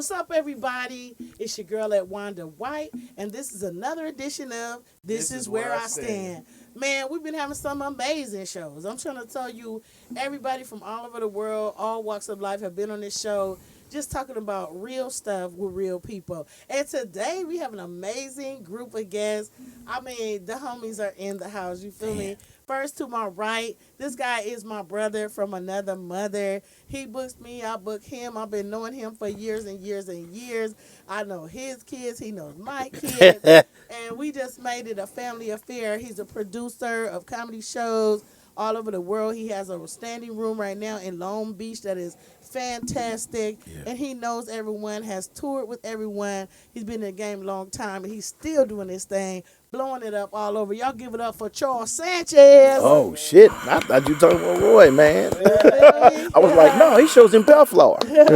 What's up, everybody? It's your girl at Wanda White, and this is another edition of This Is Where I Stand. Man, we've been having some amazing shows. I'm trying to tell you, everybody from all over the world, all walks of life have been on this show, just talking about real stuff with real people. And today we have an amazing group of guests. I mean, the homies are in the house, you feel me? First to my right, this guy is my brother from another mother. He books me, I book him. I've been knowing him for years and years and years. I know his kids, he knows my kids. And we just made it a family affair. He's a producer of comedy shows all over the world. He has a standing room right now in Long Beach that is fantastic. And he knows everyone, has toured with everyone. He's been in the game a long time, and he's still doing this thing, blowing it up all over. Y'all give it up for Charles Sanchez. Oh, shit. I thought you were talking about Roy, man. I was like, no, he shows in Bellflower. Then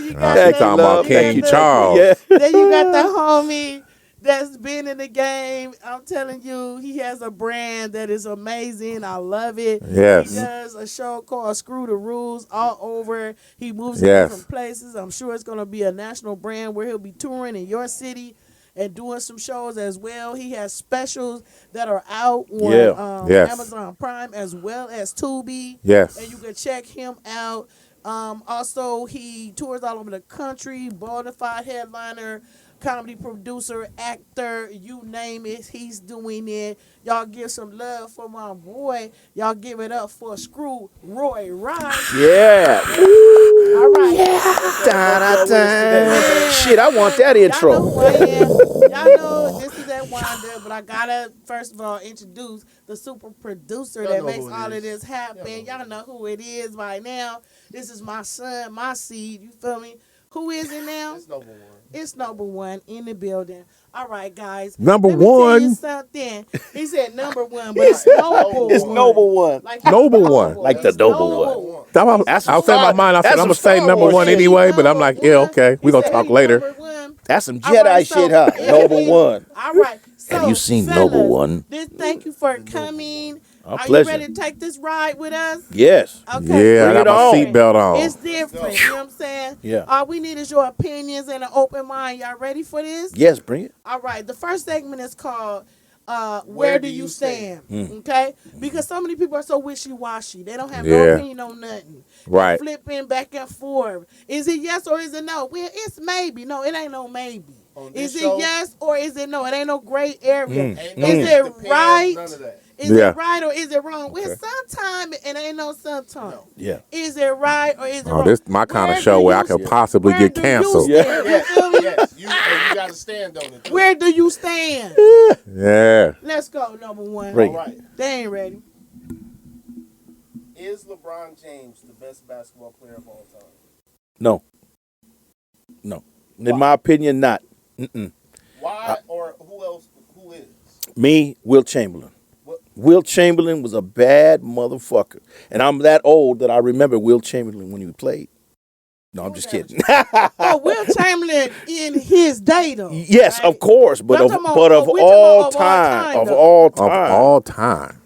you got talking about King Charles. Yeah. Then you got the homie that's been in the game. I'm telling you, he has a brand that is amazing. I love it. Yes. He does a show called Screw the Rules all over. He moves Yes. to different places. I'm sure it's going to be a national brand where he'll be touring in your city and doing some shows as well. He has specials that are out on Yes. Amazon Prime as well as Tubi. Yes. And you can check him out. Also, he tours all over the country, bonafide headliner, comedy producer, actor, you name it, he's doing it. Y'all give some love for my boy. Y'all give it up for Screw Roy Rice. Yeah. All right. Da-da-da. Shit, I want that Y'all know intro. who I am. Y'all know this is at Wanda, but I gotta first of all introduce the super producer that makes all of this happen. Y'all know who it is by now. This is my son, my seed. You feel me? Who is it now? It's number one. It's number one in the building. All right, guys. Number Let me tell you one. something. He said number one, but it's noble. It's noble one. Like Noble one. Like the It's noble noble. one. I That's was saying in my mind, I said, that's I'm going to some say Star number Wars one shit. anyway, but I'm like, yeah, okay. We're going to He talk said later. number one. That's some All Jedi right, so- shit, huh? Noble one. All right. So, Have you seen fellas, Noble One? Thank you for coming. Our Are pleasure. you ready to take this ride with us? Yes. Yeah, I Bring got it my on. seatbelt on. It's different. You know what I'm saying? Yeah. All we need is your opinions and an open mind. Y'all ready for this? Yes, bring it. All right. The first segment is called Where Do You Stand? Hmm. Okay? Because so many people are so wishy-washy. They don't have Yeah. no opinion on nothing. Right. They're flipping back and forth. Is it yes or is it no? Well, it's maybe. No, it ain't no maybe. On Is this it show, yes or is it no? It ain't no gray area. ain't no Is it it depends, right? None of that. Is Yeah. it right or is it wrong? Well, Okay. sometime it ain't no sometime. No. Yeah. Is it right or is it Oh, wrong? this my kind Where of show do where I you could stand? possibly Where get do you canceled. stand? Yes, You feel me? yes. You got to stand on it. Too. Where do you stand? Yeah. Let's go, number one. Bring All right. They ain't ready. Is LeBron James the best basketball player of all time? No. No. In my opinion, not. Mm-mm. Why or who else? Who is? Me, Will Chamberlain. What? Will Chamberlain was a bad motherfucker. And I'm that old that I remember Will Chamberlain when he played. No, I'm just kidding. Oh, Will Chamberlain in his day, though. Yes, right? of course, but I'm of, talking about- but of we're talking all about time, of though. all Of time. all time.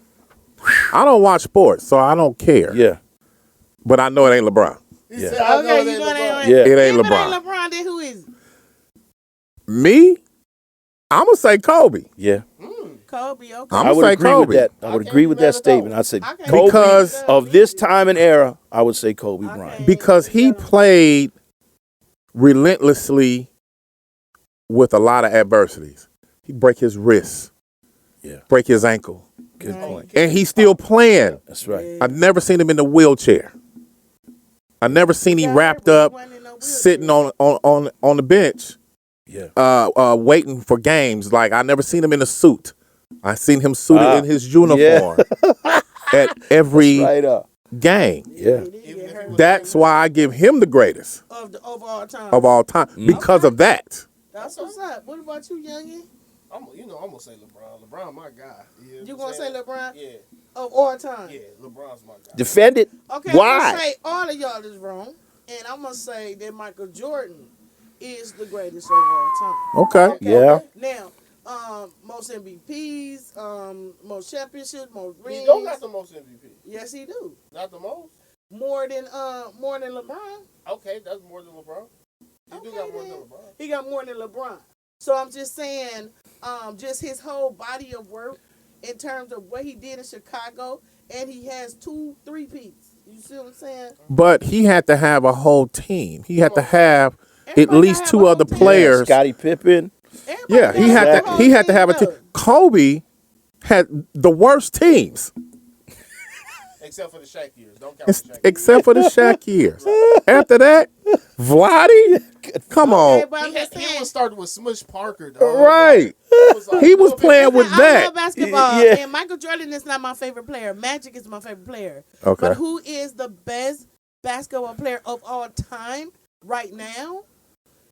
I don't watch sports, so I don't care. Yeah, But I know it ain't LeBron. He Yeah. said, I Okay, know you that know that LeBron. ain't- yeah. It ain't If it LeBron. ain't LeBron, then who is it? Me? I'm going to say Kobe. Yeah. Kobe, okay. I'm I gonna would say agree Kobe. with that. I I would can't agree be with mad that at statement. that. I said I can't Kobe Because of this time and era, I would say Kobe I Bryant. can't- Because he played relentlessly with a lot of adversities. He break his wrist, Yeah, break his ankle, good Right. point. and he's still playing. That's right. I've never seen him in the wheelchair. I never seen him Yeah, wrapped he up, wasn't in no wheelchair. sitting on the bench, Yeah, waiting for games. Like I never seen him in a suit. I seen him suited in his uniform at every right up. game. Yeah, He did Even get if hurt. he was That's why I give him the greatest Of all time. of all time because of that. That's what's up. What about you, youngin? I'm gonna say LeBron. LeBron, my guy. You gonna say LeBron Yeah, of all time? yeah. LeBron's my guy. defend it. Okay, Why? I'm gonna say all of y'all is wrong, and I'm gonna say that Michael Jordan is the greatest of all time. Okay. Yeah. Now, most MVPs, most championships, most He rings. don't got the most MVP. Yes, he do. Not the most. more than LeBron. Okay, that's more than LeBron. He do got more than LeBron. He got more than LeBron. So I'm just saying, just his whole body of work in terms of what he did in Chicago, and he has 2 3-peats. You see what I'm saying? But he had to have a whole team. He had to have at Everybody least gotta 2 have a other whole team. players. Scottie Pippen. Everybody Yeah, he gotta had have to. a He whole had to have a team. though. Kobe had the worst teams, Except for the Shaq years. Don't count the Shaq years. except for the Shaq years. After that, Vladdy, come Okay, on, but I'm just He saying. was starting with Smush Parker, dog. right? He was playing with I that. love basketball, Yeah. and Michael Jordan is not my favorite player. Magic is my favorite player. Okay. But who is the best basketball player of all time right now?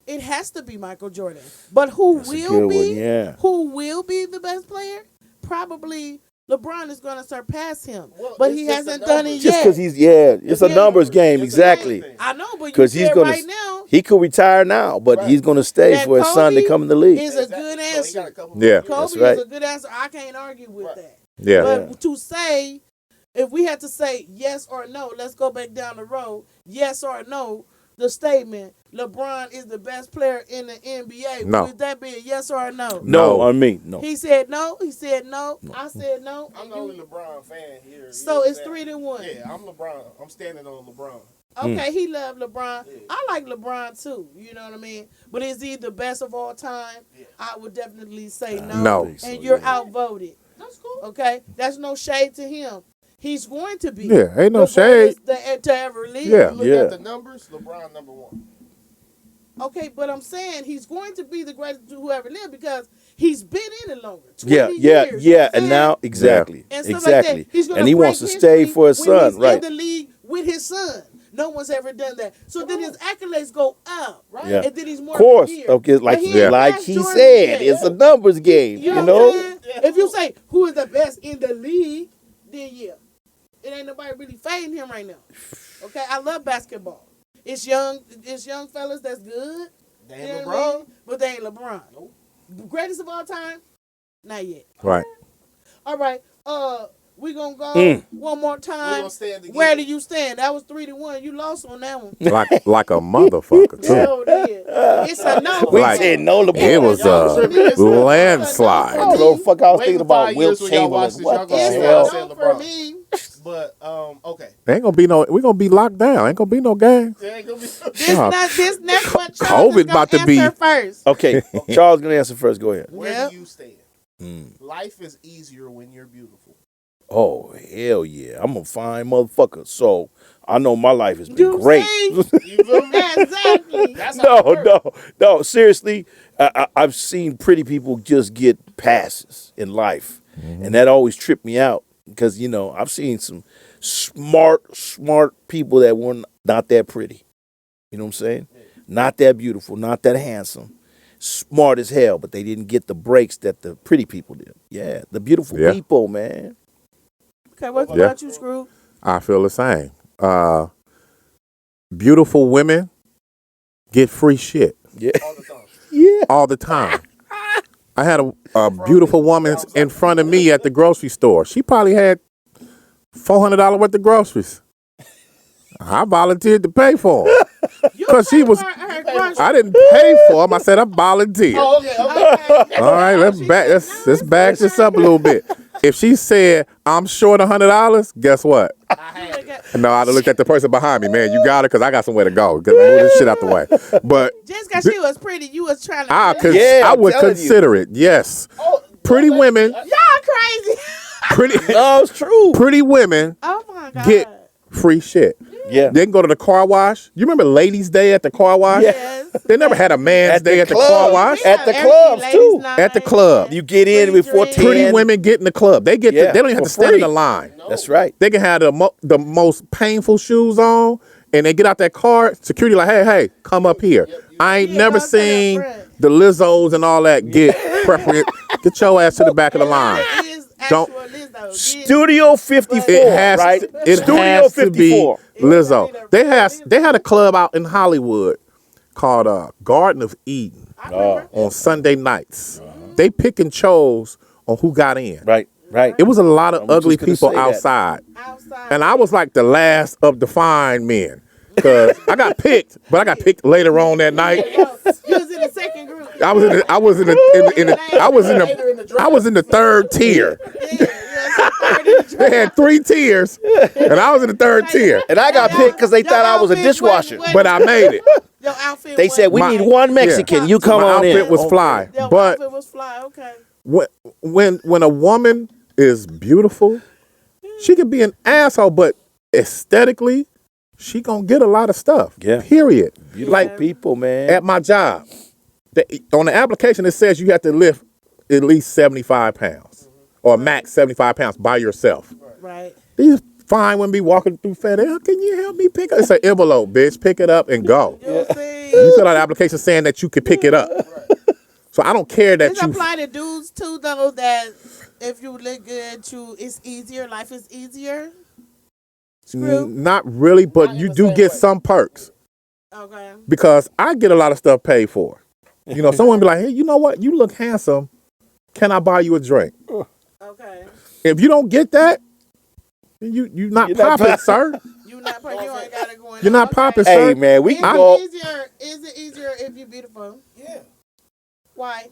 It has to be Michael Jordan. But who That's a will good be? one, yeah. Who will be the best player? Probably LeBron is going to surpass him. Well, But it's he just hasn't the done it numbers. Just yet. because it's a Yeah. numbers game, It's a exactly. numbers thing. I know, but you Because he's said gonna, right now. he could retire now, but Right. he's gonna stay that for his son to Kobe come in the league. is a good So he answer. got a couple Yeah. more years. Kobe That's right. is a good answer. I can't argue with Right. that. Yeah. But to say, if we had to say yes or no, let's go back down the road. Yes or no, the statement LeBron is the best player in the NBA. No. Would that be a yes or a no? No, No. on me, no. He said no. He said no. I said no. I'm the only LeBron fan here. You So know what it's I'm 3-1. saying? Yeah, I'm LeBron. I'm standing on LeBron. Okay, he loved LeBron. Yeah. I like LeBron too. You know what I mean? But is he the best of all time? Yeah. I would definitely say no. No. think so, And you're yeah. outvoted. That's cool. Okay, that's no shade to him. He's going to be. Yeah, ain't no the shade. greatest to ever live. Yeah. Look Yeah. at the numbers. LeBron number 1. Okay, but I'm saying he's going to be the greatest to whoever lived because he's been in it longer. 20 Yeah, years, you know what I'm and saying? now exactly, And stuff like exactly, that. He's gonna and he break wants to stay history for his when son, he's right? in the league with his son. No one's ever done that. So then his accolades go up, right? Yeah. And then he's more Of course, revered. okay, like But he ain't like past he Jordan said, yet. it's a numbers game, You you know what I'm know. saying? If you say who is the best in the league, then yeah. It ain't nobody really fading him right now. Okay, I love basketball. It's young fellas that's good. They You ain't know what I LeBron. mean? But they ain't LeBron. Nope. Greatest of all time? Not yet. Right. All right. We gonna go one more We time. gonna stand again. Where do you stand? That was 3-1. You lost on that one. Like a motherfucker too. So did. It's a no. We Like- said no LeBron. It was Y'all a tripping. I landslide. don't know. Fuck, I was Wait thinking for about 5 Wilt years when y'all Chamberlain. watch this, What y'all the gonna It's say a hell? Say no for LeBron. me. But okay. Ain't gonna be no. We gonna be locked down. Ain't gonna be no games. There ain't gonna be. This next one, Charles COVID is gonna about to be- answer first. Okay, Charles gonna answer first. Go ahead. Where Yep. do you stand? Mm. Life is easier when you're beautiful. Oh hell yeah, I'm a fine motherfucker. So I know my life has been You great. see? You feel me? Exactly. That's how it works. No. Seriously, I've seen pretty people just get passes in life, and that always tripped me out because I've seen some smart people that were not that pretty. You know what I'm saying? Not that beautiful, not that handsome, smart as hell, but they didn't get the breaks that the pretty people did. Yeah, the beautiful Yeah. people, man. Okay, what Yeah. about you, Screw? I feel the same. Beautiful women get free shit Yeah, All the time. yeah. all the time. I had a beautiful woman in front of me at the grocery store. She probably had $400 worth of groceries. I volunteered to pay for them. You 'Cause she paid was- for her groceries. I didn't pay for them. I said I volunteered. Oh, okay. Okay. All right, let's back this up a little bit. If she said I'm short $100, guess what? No, I'd have looked at the person behind me. Man, you got it because I got somewhere to go. Move this shit out the way. But Just because she was pretty, you was trying to. Yeah, I I'm would telling you. consider it. Yes, Oh, pretty women, Y'all crazy. pretty No, it's true. pretty women Oh my God. get free shit. Yeah. They can go to the car wash. You remember Ladies' Day at the car wash? Yeah. Yes. They never had a man's At the day at the club. car wash. At the Every clubs, ladies' too. night. At the club. You get in Free before drink. 10. Pretty women get in the club. They get. Yeah, They don't even have for to stand free. in the line. That's right. They can have the most painful shoes on, and they get out that car. Security like, hey, come up here. I ain't Yeah, never come stand seen up front. the Lizzos and all that get preference. Get your ass to the back of the line. It is actual Don't- Lizzo. Studio 54, It has right? it Studio has to be 54. Lizzo. They had a club out in Hollywood called Garden of Eden I remember. on Sunday nights. They pick and chose on who got in. Right. Right. It was a lot of I'm ugly just gonna people say that. outside. Outside. And I was like the last of the fine men. Because I got picked, but I got picked later on that night. You was in the second group. I was in the third tier. They had 3 tiers, and I was in the third tier. And I got picked because they thought I was a dishwasher. But I made it. Your outfit They said, we need one Mexican. You come My on in. outfit was fly. Your But outfit was fly. Okay. when a woman is beautiful, she can be an asshole, but aesthetically, she gonna get a lot of stuff. Yeah. Period. Beautiful Like people, man. at my job, on the application it says you have to lift at least 75 pounds or max 75 pounds by yourself. Right. These fine women be walking through FedEx. Can you help me pick up? It's an envelope, bitch. Pick it up and go. You see? You fill out an application saying that you can pick it up. So I don't care that This you. apply to dudes too, though. That if you look good, it's easier. Life is easier. Screw. Not really, but you do get some perks Okay. because I get a lot of stuff paid for. You know, someone be like, hey, you know what? You look handsome. Can I buy you a drink? Okay. If you don't get that, then you're not popping, sir. You not. You ain't gotta go in. You're not Okay. popping, Hey, sir. man, we Is can it go. easier? Is it easier if you're beautiful? Yeah. Why?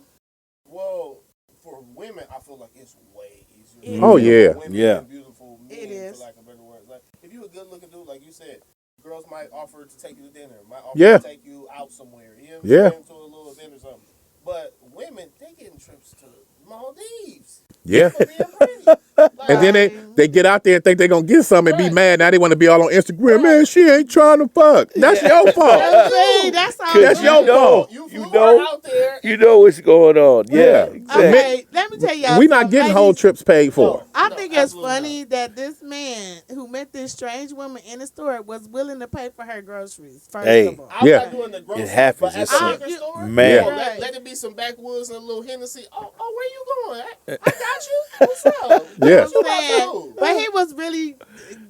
Well, for women, I feel like it's way easier. It Oh, is. yeah. Women Yeah. and beautiful men, It is. for lack of better words. Like, if you a good looking dude, like you said, girls might offer to take you to dinner, might offer Yeah. to take you out somewhere. You know what I'm Yeah. saying? To a little event or something. But women, they getting trips to Maldives. Yeah. For being pretty. Like, And then they get out there and think they're going to get something and be mad. Now they want to be all on Instagram. Man, she ain't trying to fuck. That's your fault. See, that's all. That's your fault. You You flew know- her out there. You know what's going on. Yeah. Yeah. Exactly. Okay, let me tell y'all. We not something, getting ladies. whole trips paid for. I No, think it's absolutely funny that this man who met this strange woman in the store was willing to pay for her groceries. First Hey. of all, I'm Yeah. not doing the groceries. It happens. But at It's the some- liquor store, Man. oh, Right. let it be some backwoods and a little Hennessy. Oh, where you going? I got you. What's up? Yeah. What you about to do? but he was really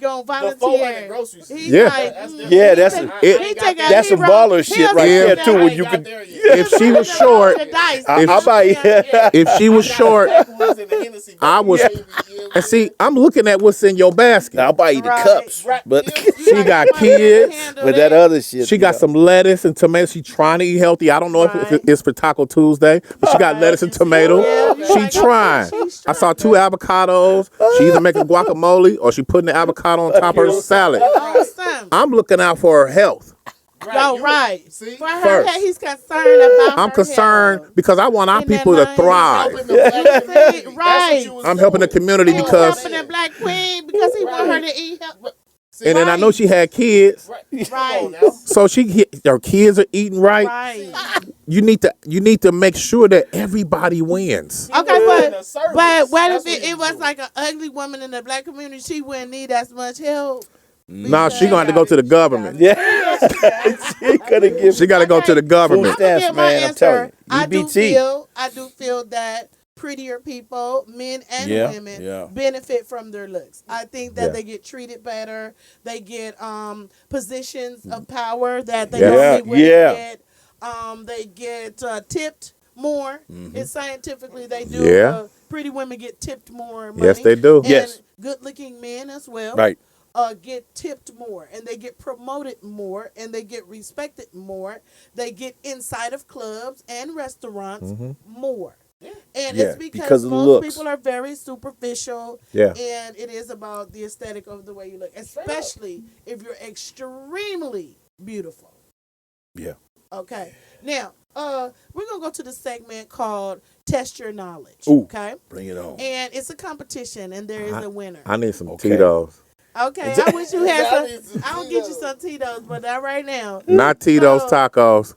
gonna Before at volunteer. the grocery store. He's Yeah. like, That's different. Yeah, he that's take- a- it- he That's take a That's some hero. baller shit He'll right sit there, down too, and when I you ain't can. got there yet. If she was short, the dice. if she was short, Backwoods and the Hennessy, I was- baby, you know what and I'm see, saying? I'm looking at what's in your basket. I'll buy you the Right. cups. Right. But She got kids, with that other shit. She got some lettuce and tomatoes. She trying to eat healthy. I don't know if Right. it's for Taco Tuesday, but she got lettuce and tomato. Yeah, you She like- trying. she's I saw 2 avocados. She either making guacamole or she putting the avocado on top of her salad. Awesome. I'm looking out for her health. No, you- right. See? For her, First. he's concerned about. I'm her concerned health. because I want our In that people to line. thrive. Helping the black community. That's what Right. you was I'm helping the doing. community He was because, helping the black queen because he want her to eat health. See, and then I know she had kids, right. Right. Come on now. so her kids are eating right. Right. You need to make sure that everybody wins. Okay, He was in a but service. what That's if what he it was doing. like an ugly woman in the black community? She wouldn't need as much help. No, she gonna have to go to the government. Yeah. She could have given She got to go to the Food government. stamps, I'ma give my man, I'm telling answer. you. I do feel that prettier people, men and Yeah, women, yeah. benefit from their looks. I think that Yeah. they get treated better. They get positions of power that they Yeah. normally wouldn't Yeah. get. They get tipped more. It's scientifically they do. Yeah. Pretty women get tipped more money. Yes, they do. And Yes. good-looking men as well. Right. Get tipped more, and they get promoted more, and they get respected more. They get inside of clubs and restaurants more. And Yeah, it's because because of the most looks. people are very superficial, Yeah. and it is about the aesthetic of the way you look, especially if you're extremely beautiful. Yeah. Okay. Now, we're gonna go to the segment called "Test Your Knowledge." Ooh. Okay. Bring it on. And it's a competition, and there is a winner. I need some Okay. Tito's. Okay, I wish you had I need some. some I'll get you Tito's. some Tito's, but not right now. Not Tito's So- tacos.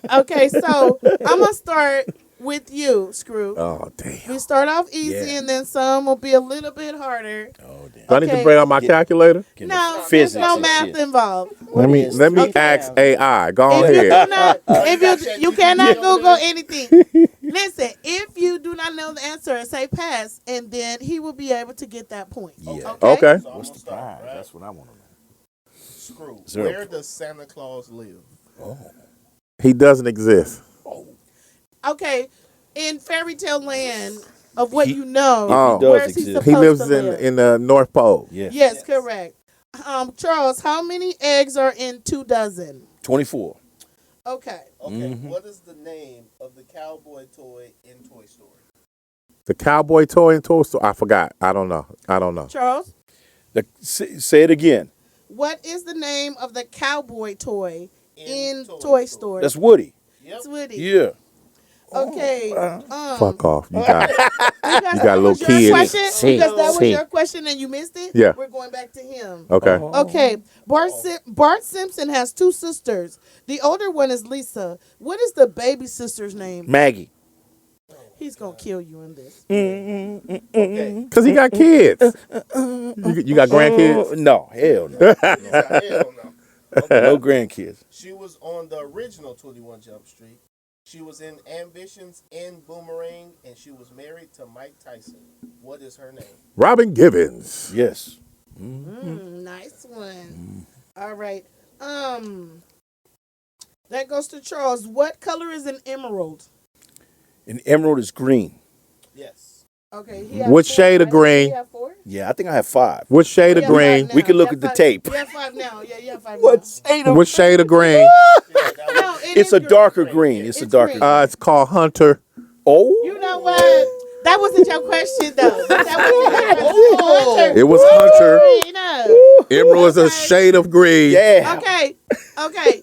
Okay, so I'm gonna start with you, Screw. Oh damn. We start off easy, Yeah. and then some will be a little bit harder. Oh, damn. Do I need to Okay. bring out my calculator? Getting No, the there's physics no and math shit. involved. Let me Okay. ask AI. Go If you ahead. do not, if you cannot Google anything. Listen, if you do not know the answer, say pass, and then he will be able to get that point. Yeah. Okay. So I'm What's gonna the start, prize? right? That's what I want to know. Screw. Zero. Where does Santa Claus live? He doesn't exist. Okay, in fairy tale land, of what you know. Oh. He does Where is he exist. supposed He lives to live? in the North Pole. Yes. Yes, correct. Charles, how many eggs are in 2 dozen? 24. Okay. Okay, what is the name of the cowboy toy in Toy Story? The cowboy toy in Toy Story. I forgot. I don't know. Charles, Say it again. what is the name of the cowboy toy in Toy Story? That's Woody. Yep. It's Woody. Yeah. Okay. Fuck off. You got it. Because got that little was your kids. question, because that was your question and you missed it. Yeah. We're going back to him. Okay. Okay. Bart Simpson has 2 sisters. The older one is Lisa. What is the baby sister's name? Maggie. He's gonna kill you in this. Okay. Because he got kids. You got grandkids? No, hell no. Hell no. Okay. No grandkids. She was on the original 21 Jump Street. She was in Ambitions and Boomerang, and she was married to Mike Tyson. What is her name? Robin Givens. Yes. Nice one. All right. That goes to Charles. What color is an emerald? And emerald is green. Yes. Okay. What shade of green? He have 4? Yeah, I think I have 5. What shade of green? We can look at the tape. You have 5 now. Yeah, you have 5 shade What shade of green? Yeah, that was- now. No, It's is a green. darker green. It's a It's darker. green. It's called Hunter. Oh. You know what? That wasn't your question, though. That wasn't It was Hunter. Hunter. Emerald is a shade of green. Yeah. Okay.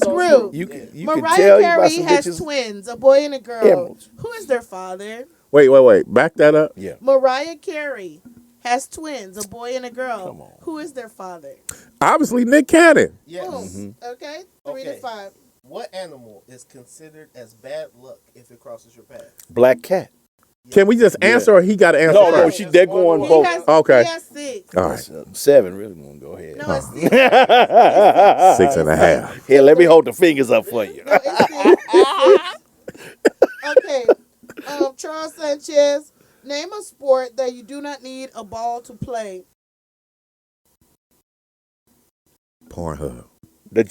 Screw. You can Mariah tell you about Carey some has bitches. twins, a boy and a girl. Emeralds. Who is their father? Wait. Back that up. Yeah. Mariah Carey has twins, a boy and a girl. Come on. Who is their father? Obviously, Nick Cannon. Yes. Boom. Okay, 3 to Okay. 5. What animal is considered as bad luck if it crosses your path? Black cat. Can we just answer or he got to answer No, first? they're going He both. has, Okay. He has 6. All right. 7, really. Go ahead. No, it's 6. 6.5. Here, let me hold the fingers up for you. No, it's 6. Okay. Charles Sanchez, name a sport that you do not need a ball to play. Pornhub. He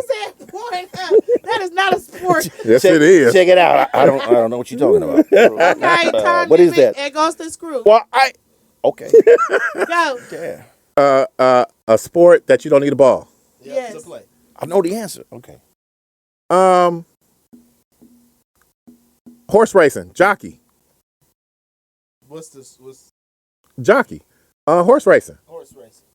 said point. That is not a sport. Yes, it is. Check it out. I don't know what you're talking about. Okay, time What is limit. that? It goes to screw. Well, okay. Go. Yeah. A sport that you don't need a ball. Yep, Yes. to play. I know the answer. Okay. Horse racing. Jockey. What's this? What's Jockey. Horse racing. horse racing?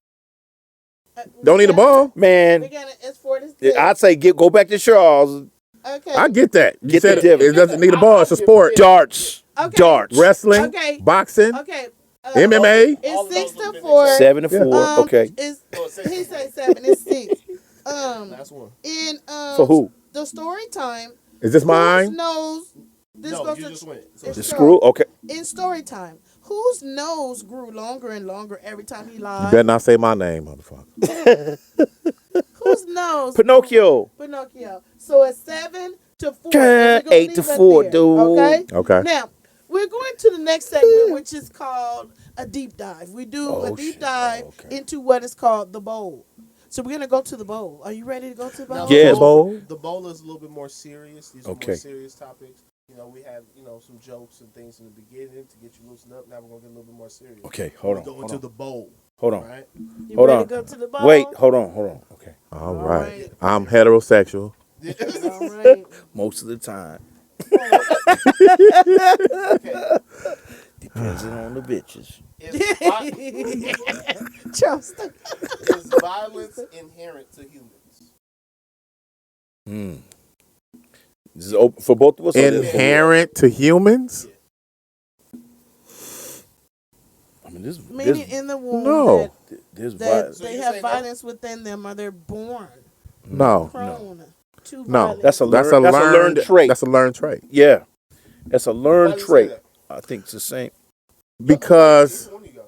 Don't need a ball. Man, It's 4 to 6. I'd say go back to Charles. Okay. I get that. You Get said the difference. it doesn't need a ball. It's a sport. Darts. Okay. Darts. Wrestling. Okay. Boxing. Okay. MMA. All It's of 6 those to have 4. been 7 to 4. Okay. He said 7. It's 6. Last one. In For who? the story time. Is this Whose mine? nose? This No, goes you to just went. So it's The Charles. screw? Okay. In story time, whose nose grew longer and longer every time he You lied? better not say my name, motherfucker. Whose nose? Pinocchio. Pinocchio. So it's 7 to 4. Yeah, And we're gonna 8 to leave it 4, there, dude. Okay. Okay. Now we're going to the next segment, which is called a deep dive. We do a Oh, deep shit. dive Okay. into what is called the bowl. So we're gonna go to the bowl. Are you ready to go to the bowl? Yeah. The bowl is a little bit more serious. These are Okay. more serious topics. You know, we have, some jokes and things in the beginning to get you loosened up. Now we're going to get a little bit more serious. Okay, hold on. Go into the bowl. Hold on. Right? You Hold ready on. to go to the bowl? Wait, hold on. Okay. All All right. right. I'm heterosexual. All right. Most of the time. Okay. Depending on the bitches. Charles. Is violence inherent to humans? This is open for both of us? or this is for- Inherent to humans? I mean, this, Meaning in the womb No. there's that violence. So they you have say no? violence within them or they're born No. prone to No. violence. That's a That's learned trait. That's a learned trait. Yeah. That's a learned Why do you say trait. that? I think it's the same. Because One of you guys,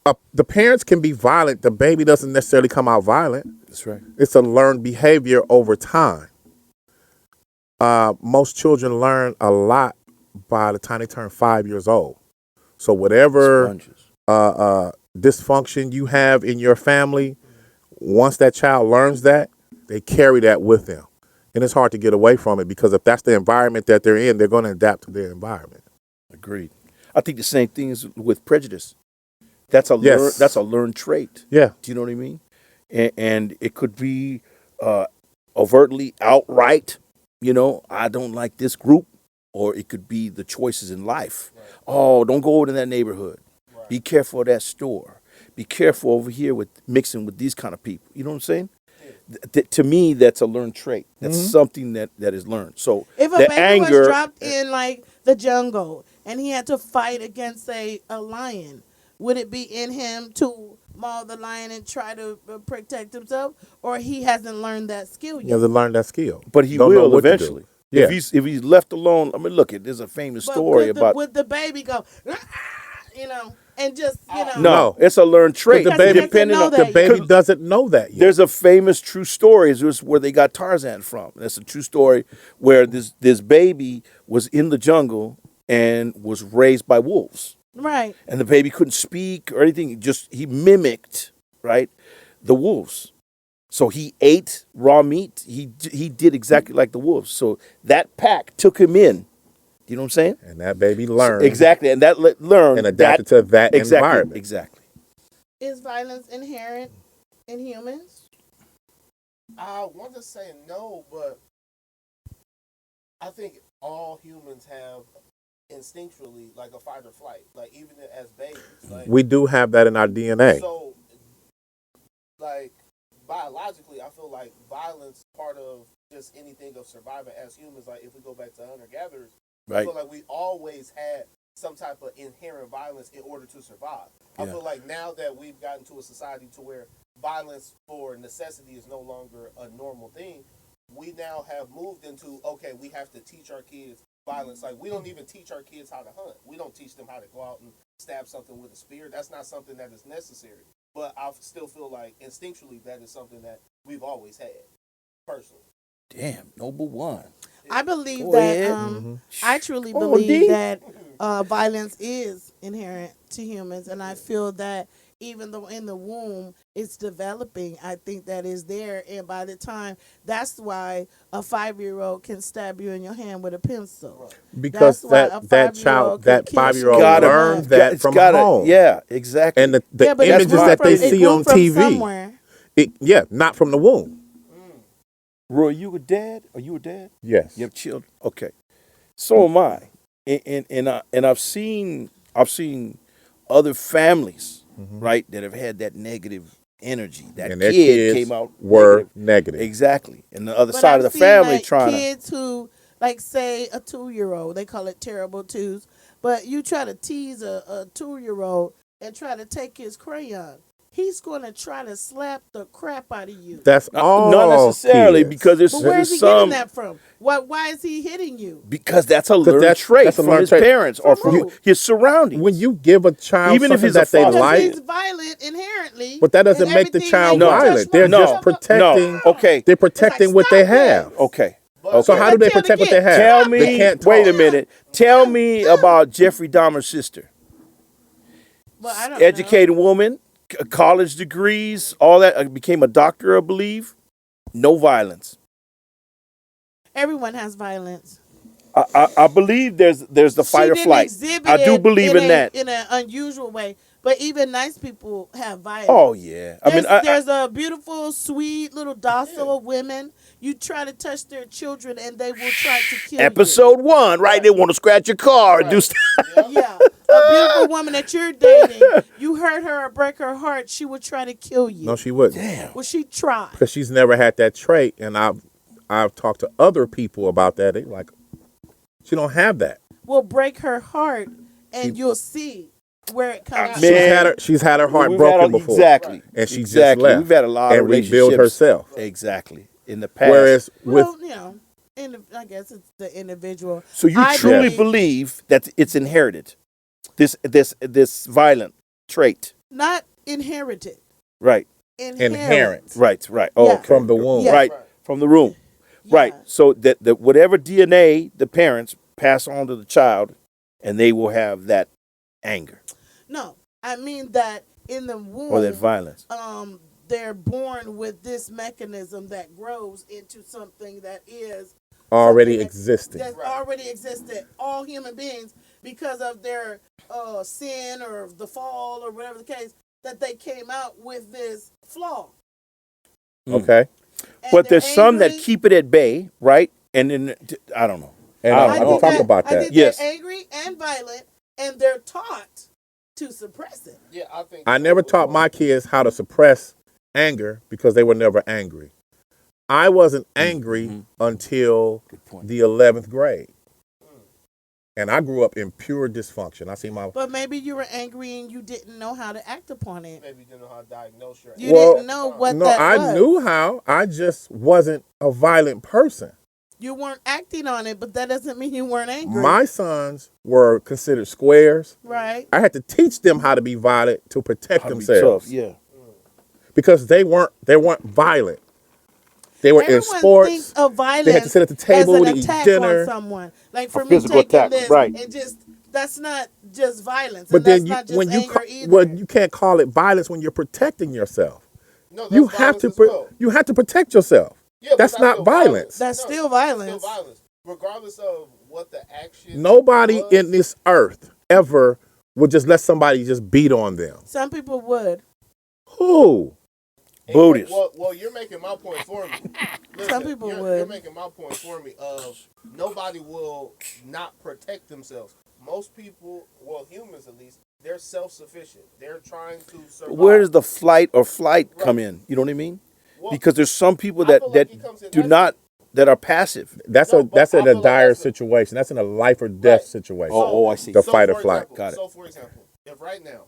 yeah. the parents can be violent. The baby doesn't necessarily come out violent. That's right. It's a learned behavior over time. Most children learn a lot by the time they turn 5 years old. So whatever Sponges. dysfunction you have in your family, once that child learns that, they carry that with them. And it's hard to get away from it because if that's the environment that they're in, they're going to adapt to their environment. Agreed. I think the same thing is with prejudice. That's a Yes. that's a learned trait. Yeah. Do you know what I mean? And it could be overtly, outright. I don't like this group, or it could be the choices in life. Right. Oh, don't go over to that neighborhood. Right. Be careful of that store. Be careful over here with mixing with these kind of people. You know what I'm saying? To me, that's a learned trait. That's something that is learned. So if a the baby anger was dropped in like the jungle and he had to fight against a lion, would it be in him to maul the lion and try to protect himself, or he hasn't learned that skill yet? He hasn't learned that skill. But he Don't know will what to do. eventually. Yeah. If he's left alone, I mean, look, there's a famous But story about. would the baby go, and just No, it's a learned trait. But the baby, depending on the baby doesn't know that yet. There's a famous true story. It's where they got Tarzan from. That's a true story where this baby was in the jungle and was raised by wolves. right. And the baby couldn't speak or anything. He mimicked, right, the wolves. So he ate raw meat. He did exactly like the wolves. So that pack took him in. You know what I'm saying? And that baby learned. Exactly. And that learned. And adapted to that environment. Exactly. Is violence inherent in humans? I want to say no, but I think all humans have instinctually like a fight or flight, like even as babies. Like, We do have that in our DNA. so, like biologically, I feel like violence part of just anything of surviving as humans. Like if we go back to hunter gatherers, I Right. feel like we always had some type of inherent violence in order to survive. I Yeah. feel like now that we've gotten to a society to where violence for necessity is no longer a normal thing, we now have moved into, okay, we have to teach our kids violence. Like we don't even teach our kids how to hunt. We don't teach them how to go out and stab something with a spear. That's not something that is necessary. But I still feel like instinctually that is something that we've always had, personally. Damn, Noble One. I believe Go that. ahead. I truly Come on, believe D. that violence is inherent to humans, and I feel that even though in the womb it's developing, I think that is there, and by the time, that's why a 5-year-old can stab you in your hand with a pencil. Because That's why a that 5-year-old child, that could kill 5-year-old Gotta- learned that It's from gotta- home. Yeah, exactly. And the Yeah, but it images grew that they from- it see grew on from TV, somewhere. not from the womb. Roy, you a dad? Are you a dad? Yes. You have children? Okay. So am I. And I've seen other families, right, that have had that negative energy. That And their kid kids came out were negative. Exactly. And the other But side I've of the seen, family like, trying to. kids who, like, say a 2-year-old, they call it terrible twos, but you try to tease a 2-year-old and try to take his crayon, he's going to try to slap the crap out of you. That's all. Not necessarily, kids. because But where there's is he some. getting that from? Why is he hitting you? Because that's a learned that's trait a from learned his trait. parents or From from who? his surroundings. When you give a child Even if something it's a that they father. Because like, he's violent inherently. but that doesn't and make the everything child that you violent. touch They're runs just up- protecting. No. Okay. They're protecting like, what they stop have. it. Okay. So how do they Tell the protect what kid. they have? Tell They me. can't Wait a talk. minute. Tell me about Jeffrey Dahmer's sister. Well, I don't Educated woman, college degrees, all that. Became a doctor, I believe. No violence. know. Everyone has violence. I believe there's the fight She or didn't flight. exhibit I do it believe in that. in an unusual way. But even nice people have violence. Oh yeah. There's a beautiful, sweet, little docile women. You try to touch their children, and they will try to kill Episode 1, right? They want to scratch your car and do stuff. you. Yeah, a beautiful woman that you're dating, you hurt her or break her heart, she would try to kill you. No, she wouldn't. Damn. Well, she tried. Because she's never had that trait, and I've talked to other people about that. They like, she don't have that. Will break her heart, and you'll see where it comes from. Man. She's had her heart We've broken had before. Exactly. And she exactly. just left. We've had a lot and of rebuilt relationships. herself. Exactly. In the past. Whereas with Well, I guess it's the individual. So you I truly believe that it's inherited, this violent trait, not inherited. right? inherent Right. Oh, Yeah. okay. from the womb. Yeah. Right from the room, right? Yeah. So that whatever DNA the parents pass on to the child, and they will have that anger No, I mean that in the womb. or that violence. they're born with this mechanism that grows into something that is Already something existing. That's already existed. All human beings, because of their sin or the fall or whatever the case, that they came out with this flaw. Okay. And But they're there's some that angry. keep it at bay, right? And then I don't know. And I I don't can know. talk about I that. think Yes. they're angry and violent, and they're taught to suppress it. Yeah, I think I never taught my kids how to suppress anger because they were never angry. I wasn't angry until the 11th grade. And I grew up in pure dysfunction. I see my But maybe you were angry and you didn't know how to act upon it. Maybe you didn't know how to diagnose your. You Well, didn't know what no, that I was. knew how. I just wasn't a violent person. You weren't acting on it, but that doesn't mean you weren't angry. My sons were considered squares. Right. I had to teach them how to be violent to protect How to be themselves. tough, yeah. Because they weren't violent. They were in Everyone sports. thinks of violence They had to sit at the table as to an eat attack dinner. on someone. Like for A me physical taking attack, this right. and just that's not just violence. But And then that's not just when you anger either. well, you can't call it violence when you're protecting yourself. No, that's You have violence to as well. you have to protect yourself. Yeah, but That's not still violence. That's No, still violence. Still violence, regardless of what the action. Nobody was. in this earth ever would just let somebody just beat on them. Some people would. Who? Buddhists. Well, you're making my point for me. Listen, Some people you're, would. You're making my point for me. Of nobody will not protect themselves. Most people, well, humans at least, they're self-sufficient. They're trying to survive. Where does the flight or flight Right. come in? You know what I mean? Well, Because there's some people I that, feel like it comes in do naturally. not, that are passive. That's No, but that's I in feel a like dire that's a- situation. That's in a life or death Right. situation. Oh, I see. The fight or for flight. example- Got it. So, for example, if right now,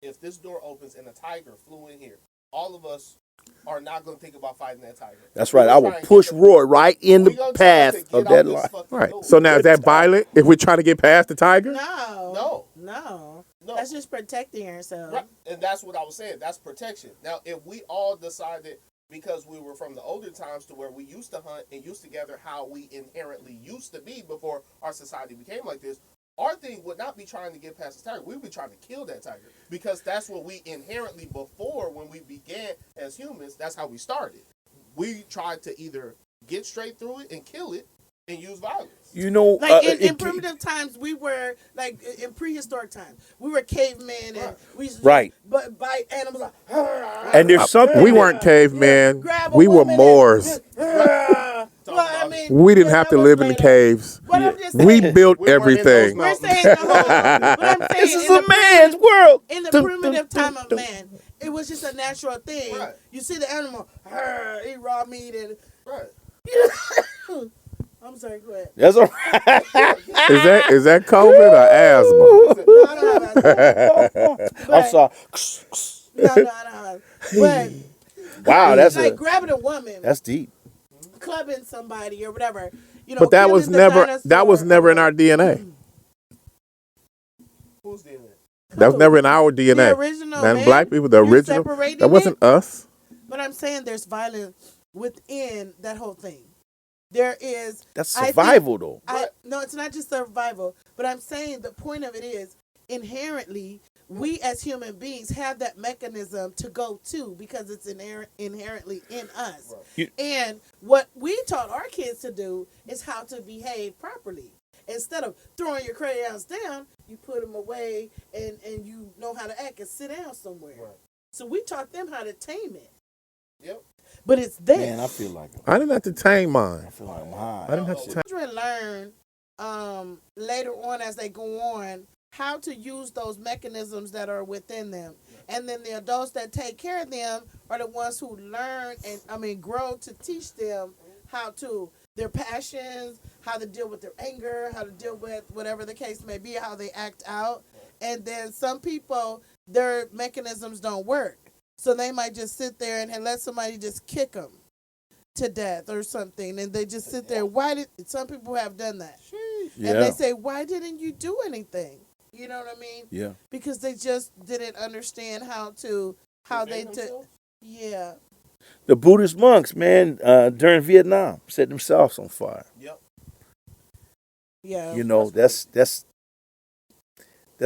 if this door opens and a tiger flew in here, all of us are not going to think about fighting that tiger. That's We're right. gonna I try will and push get Roy right in we the gonna try to path get of out that this line. fucking Right. door. So now is that violent if we're trying to get past the tiger? No. No. That's just protecting yourself. Right. And that's what I was saying. That's protection. Now, if we all decided, because we were from the older times to where we used to hunt and used to gather how we inherently used to be before our society became like this, our thing would not be trying to get past the tiger. We would be trying to kill that tiger because that's what we inherently, before when we began as humans, that's how we started. We tried to either get straight through it and kill it and use violence. You know, Like in primitive times, we were like in prehistoric times, we were cavemen and Right. we used to Right. but bite animals. Like, and there's something We weren't cavemen. grab a We were woman and- Moors. Well, I mean, We didn't yeah, have that to was live in the later. caves. But I'm just We saying, built We weren't in those everything. we're mountains. saying the whole. But I'm saying this is in a the man's world. in the Dun, primitive dun, time of dun, man, it was just a natural thing. Right. You see the animal, eat raw meat, and Right. I'm sorry, go ahead. That's all right. Is that COVID or asthma? No, I don't have asthma. I'm But- sorry. No, I don't have asthma. Wow, But that's like grabbing a woman, that's deep. clubbing somebody or whatever. You know, But that killing was the never dinosaur. in our DNA. Who's doing that? That was never in our DNA. The original Man, man, black people, the you're original. separating That wasn't it? us. But I'm saying there's violence within that whole thing. There is. That's I think- survival, though. No, it's not just survival. But I'm saying the point of it is inherently, we as human beings have that mechanism to go to because it's inherently in us. You- And what we taught our kids to do is how to behave properly. Instead of throwing your crayons down, you put them away and you know how to act and sit down somewhere. Right. So we taught them how to tame it. Yep. But it's there. Man, I feel like I didn't have to tame mine. I feel like I'm high. I didn't have to tame. Children learn later on as they go on how to use those mechanisms that are within them. And then the adults that take care of them are the ones who learn and grow to teach them how to their passions, how to deal with their anger, how to deal with whatever the case may be, how they act out. And then some people, their mechanisms don't work. So they might just sit there and let somebody just kick them to death or something. And they just sit there. Some people have done that. Yeah. And they say, why didn't you do anything? You know what I mean? Yeah. Because they just didn't understand how they Defend took. themselves? Yeah. The Buddhist monks, man, during Vietnam, set themselves on fire. Yep. Yeah. You know, that's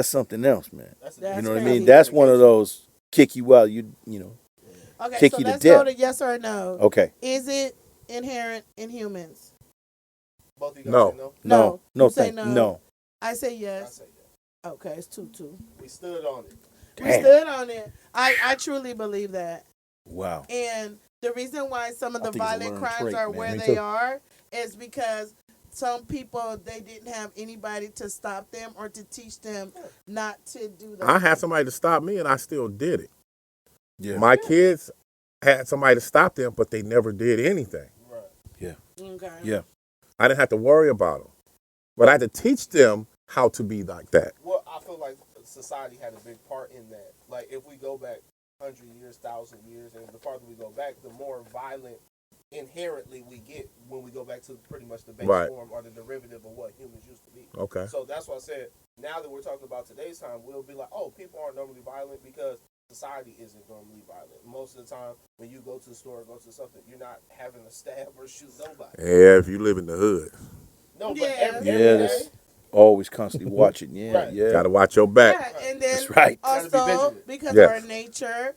something else, man. That's That's You know what I crazy. mean? That's one of those kick you out. You know. Okay, kick so you to let's go death. to yes or no. Okay. Is it inherent in humans? Both of you guys No. say no? No. No. You say Thank. no. No. I say I yes. say yes. Okay, it's 2-2. We stood on it. We Damn. stood on it. I truly believe that. Wow. And the reason why some of I the think it's a violent learned crimes trait, are man. where Me they too. are is because some people, they didn't have anybody to stop them or to teach them not to do that. I had somebody to stop me, and I still did it. Yeah. My kids had somebody to stop them, but they never did anything. Right. Okay. Yeah. I didn't have to worry about them, but I had to teach them how to be like that. Well, I feel like society had a big part in that. Like, if we go back 100 years, 1,000 years, and the farther we go back, the more violent inherently we get when we go back to pretty much the base Right. form or the derivative of what humans used to be. Okay. So that's why I said, now that we're talking about today's time, we'll be like, oh, people aren't normally violent because society isn't normally violent. Most of the time, when you go to the store or go to something, you're not having to stab or shoot nobody. Yeah, if you live in the hood, No, but Yeah. every Yeah. day, That's always constantly watching. Yeah. Right. Yeah. gotta watch your back. Yeah, and then That's right. Gotta be also vigilant. because Yes. of our nature,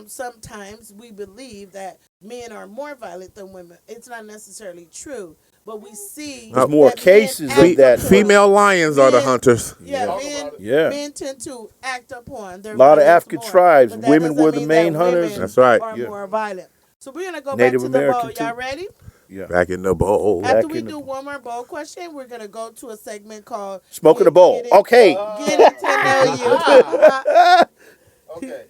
sometimes we believe that men are more violent than women. It's not necessarily true, but we see There's more that men cases act of that. upon- Female lions are the Men- hunters. Yeah, Talk men, about it. Yeah. men tend to act upon their A lot of violence African more, tribes, but that women doesn't were the mean main that hunters. women That's right. Are Yeah. more violent. So we're gonna go Native back to the American, bowl. Y'all too. ready? Yeah. Back in the bowl. Back After we in the- do one more bowl question, we're gonna go to a segment called Smoking the bowl. Get Okay. Getting to know you. Okay.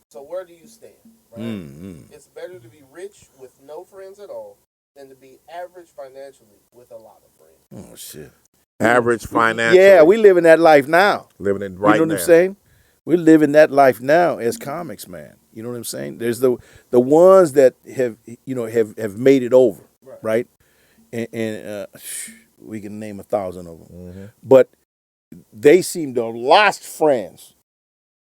So where do you stand? Right? Mm-hmm. It's better to be rich with no friends at all than to be average financially with a lot of friends. Oh shit. Average financially. Yeah, we living that life now. living it right You know what now. I'm saying? We're living that life now as comics, man. You know what I'm saying? There's the ones that have have made it over, right? And we can name 1,000 of them, Mm-hmm. but they seem to have lost friends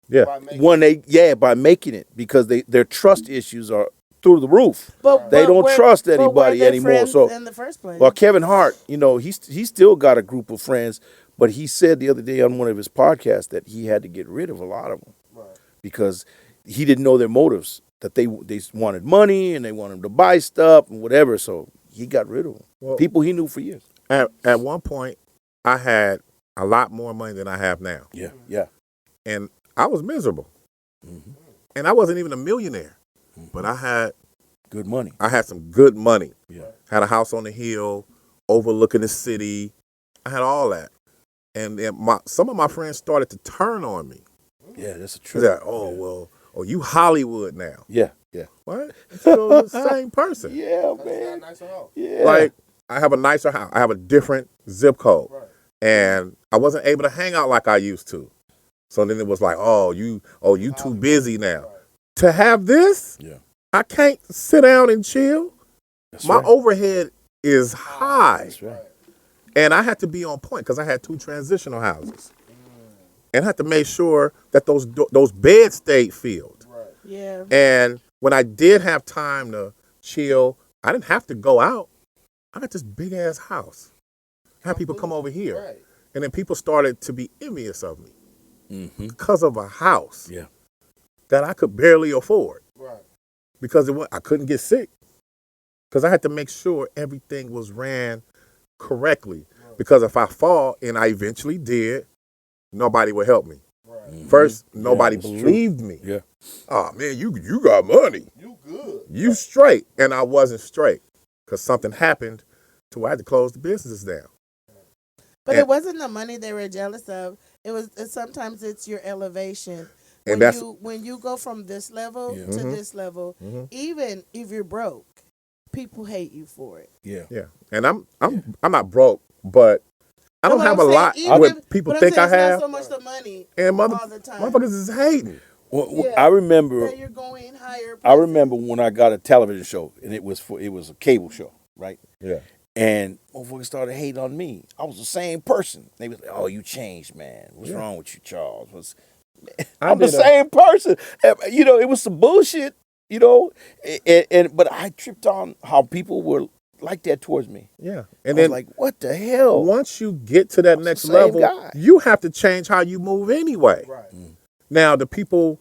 Yeah. By making by making it because their trust issues are through the roof. But They don't were- trust but were anybody they anymore. friends So, in the first place, well, Kevin Hart, he's still got a group of friends, but he said the other day on one of his podcasts that he had to get rid of a lot of them right. because he didn't know their motives. That they wanted money and they wanted him to buy stuff and whatever. So he got rid of them. Well- People he knew for years. At one point, I had a lot more money than I have now, Yeah, yeah. and I was miserable. Mm-hmm. And I wasn't even a millionaire, but I had Good money. some good money. Yeah. Had a house on the hill, overlooking the city. I had all that, and then some of my friends started to turn on me. Yeah, that's a They truth. said, "Oh, you Hollywood now." Yeah, yeah. What? I'm still the same person. Yeah, That's not man. nice at all. Yeah. Like, I have a nicer house. I have a different zip code. Right. And I wasn't able to hang out like I used to. So then it was like, you too busy now. Right. To have this, Yeah. I can't sit down and chill. That's My right. overhead is high. That's right. And I had to be on point because I had 2 transitional houses. And I had to make sure that those beds stayed filled. Right. yeah, And when I did have time to chill, I didn't have to go out. I got this big ass house. I had people come over here. Right. And then people started to be envious of me Mm-hmm. because of a house Yeah. that I could barely afford Right. because I couldn't get sick because I had to make sure everything was ran correctly. Because if I fall, and I eventually did, nobody would help me. Right. First, nobody that's true. believed me. Yeah. Oh man, you got money. You good. You straight. And I wasn't straight because something happened to where I had to close the businesses down. but and- it wasn't the money they were jealous of. Sometimes it's your elevation. And When you go from this level Yeah. to this level, Mhm. even if you're broke, people hate you for it. Yeah. Yeah. And I'm not broke, but I don't But have I'm a saying, lot even what if- people but I'm think I saying it's have. not so much the money And all the time. motherfuckers is hating. Well, Yeah. I remember. that you're going higher. I remember when I got a television show, and it was a cable show, right? Yeah. And motherfuckers started hating on me. I was the same person. They was like, "Oh, you changed, man. What's Yeah. wrong with you, Charles?" I I'm the did a- same person. It was some bullshit. But I tripped on how people were like that towards me. Yeah. And And I was then like, "What the hell?" once you get to that the next same level, guy. you have to change how you move anyway. Right. Now, the people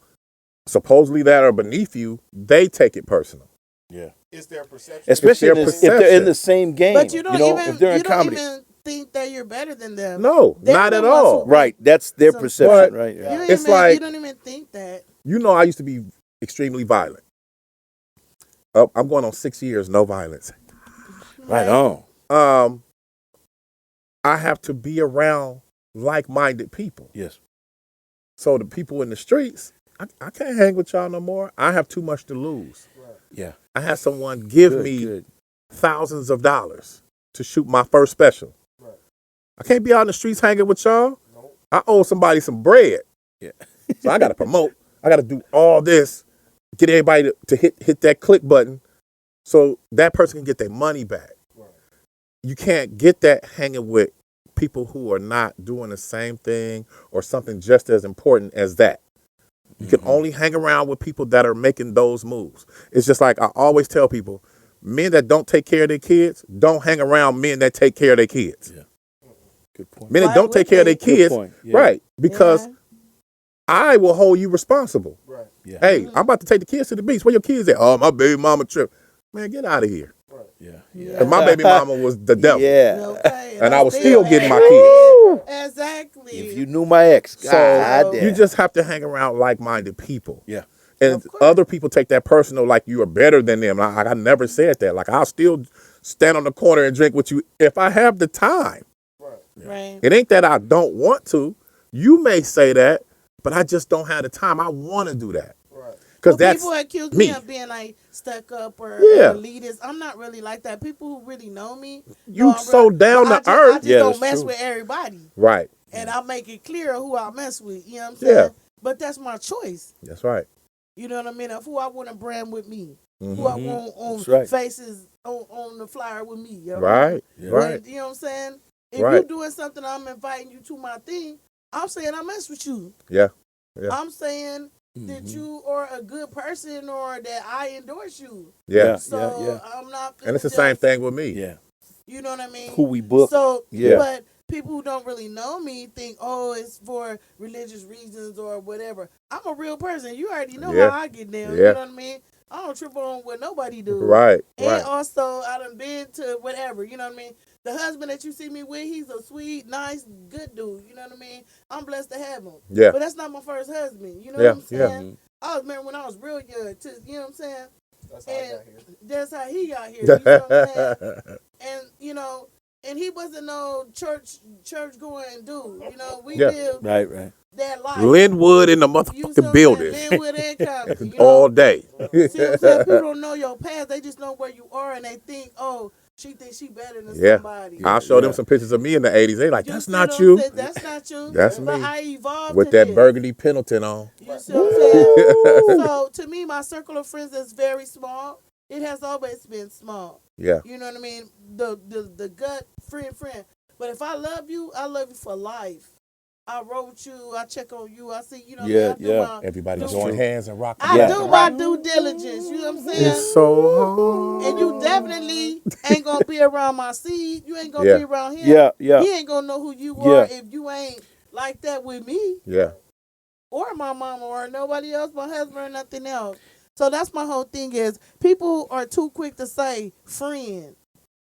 supposedly that are beneath you, they take it personal. Yeah. It's their perception. Especially their if they're in perception. the same game. But you don't even if they're in you don't comedy. even think that you're better than them. No, They're not the at ones all. who Right. make That's their some perception, But- right? You Yeah. don't It's even, like- you don't even think that. You know, I used to be extremely violent. I'm going on 6 years, no violence. Right on. I have to be around like-minded people. Yes. So the people in the streets, I can't hang with y'all no more. I have too much to lose. Yeah. I had someone give me Good. thousands of dollars to shoot my first special. Right. I can't be out in the streets hanging with y'all. Nope. I owe somebody some bread. Yeah. So I got to promote. I got to do all this, get everybody to hit that click button so that person can get their money back. Right. You can't get that hanging with people who are not doing the same thing or something just as important as that. You can only hang around with people that are making those moves. It's just like I always tell people, men that don't take care of their kids, don't hang around men that take care of their kids. Yeah. Good point. Men that Why don't take would care of their they? Good kids, point. Yeah. right? Because Yeah. I will hold you responsible. Right. Yeah. Hey, I'm about to take the kids to the beach. Where your kids at? Oh, my baby mama trip. Man, get out of here. Yeah. And my baby mama was the devil. Yeah. Okay, And I was still getting my kids. Exactly. If you knew my ex, So God damn. you just have to hang around like-minded people. Yeah. And Of course. other people take that personal, like you are better than them. I never said that. Like I'll still stand on the corner and drink with you if I have the time. Right. It ain't that I don't want to. You may say that, but I just don't have the time. I want to do that. Right. Because Well, that's people accuse me. me of being like stuck up or Yeah. elitist. I'm not really like that. People who really know me, You know I'm so real- down but to I earth. just Yeah, don't that's mess true. with everybody, right. and I make it clear who I mess with. You know what I'm saying? Yeah. But that's my choice. That's right. You know what I mean? Of who I want to brand with me, who Mhm. I want on That's right. faces on the flyer with me. You know? Right. Yeah. Right. You know what I'm saying? If Right. you're doing something, I'm inviting you to my thing. I'm saying I mess with you. Yeah. Yeah. I'm saying that you are a good person or that I endorse you. Yeah. So I'm not. And it's the just- same thing with me. Yeah. You know what I mean? Who we book. So Yeah. but people who don't really know me think, oh, it's for religious reasons or whatever. I'm a real person. You already know Yeah. how I get down. Yeah. You know what I mean? I don't trip on what nobody do. Right. And Right. also, I done been to whatever, you know what I mean? The husband that you see me with, he's a sweet, nice, good dude, you know what I mean? I'm blessed to have him. Yeah. But that's not my first husband, you know Yeah, what I'm yeah. saying? I remember when I was real young, too, you know what I'm saying? That's how I got here. That's how he got here, you know what I'm saying? And, you know, and he wasn't no church going dude, you know? We Yeah. lived Right. that life. Linwood in the You see what I'm motherfucking saying? building. Linwood and Compton, you know? All day. See what I'm saying? People don't know your past. They just know where you are, and they think, oh, she thinks she better than Yeah. somebody. I'll show them some pictures of me in the 80s. They like, that's see not what I'm you. saying? That's not you. That's but me. I evolved With to that this. burgundy Pendleton on. You see what I'm saying? So to me, my circle of friends is very small. It has always been small. Yeah. You know what I mean? The gut friend. But if I love you for life. I wrote you. I check on you. I see. You know. Yeah, I do yeah. my- Everybody That's join true. hands and rock. I Yeah. do my due diligence. You know what I'm saying? It's so hard. And you definitely ain't gonna be around my seed. You ain't gonna Yeah. be around him. Yeah. He ain't gonna know who you are Yeah. if you ain't like that with me Yeah. or my mama or nobody else, my husband or nothing else. So that's my whole thing is people are too quick to say friend.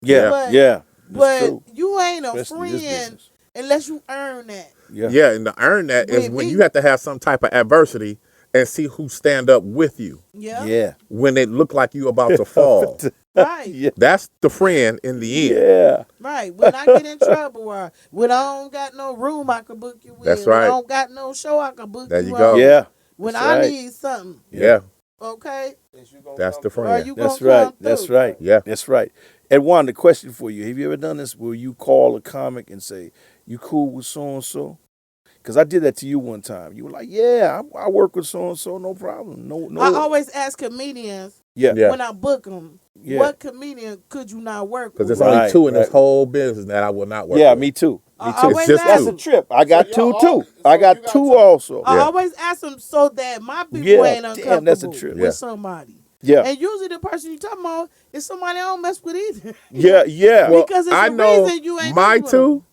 Yeah. But- Yeah. That's But true. you ain't a Especially this friend business. unless you earn that. Yeah. Yeah, and to earn that is With when me. you have to have some type of adversity and see who stand up with you Yeah. Yeah. when it look like you about to fall. Right. Yeah. That's the friend in the end. Yeah. Right. When I get in trouble or when I don't got no room I can book you with. That's When right. I don't got no show I can book There you you go. on. Yeah. When That's I right. need something. Yeah, Okay. Is you gonna that's come the through? Or friend. you That's gonna right. come That's through. right. Yeah. That's right. And Juan, the question for you: have you ever done this? Where you call a comic and say, "You cool with so and so"? Because I did that to you one time. You were like, "Yeah, I work with so and so, no problem. No." I always ask comedians Yeah. Yeah. when I book them, Yeah. what comedian could you not work Because with? there's only Right, two in this right. whole business that I will not work Yeah, with. me too. I Me too. always just ask two. That's a trip. I got So two y'all too. all- so I you got got two two. also. I Yeah. always ask them so that my people Yeah, ain't damn, uncomfortable that's a trip. Yeah. with somebody. Yeah. And usually the person you talking about is somebody I don't mess with either. Yeah. Yeah. Well, Because it's I a know reason you ain't my messing with two them.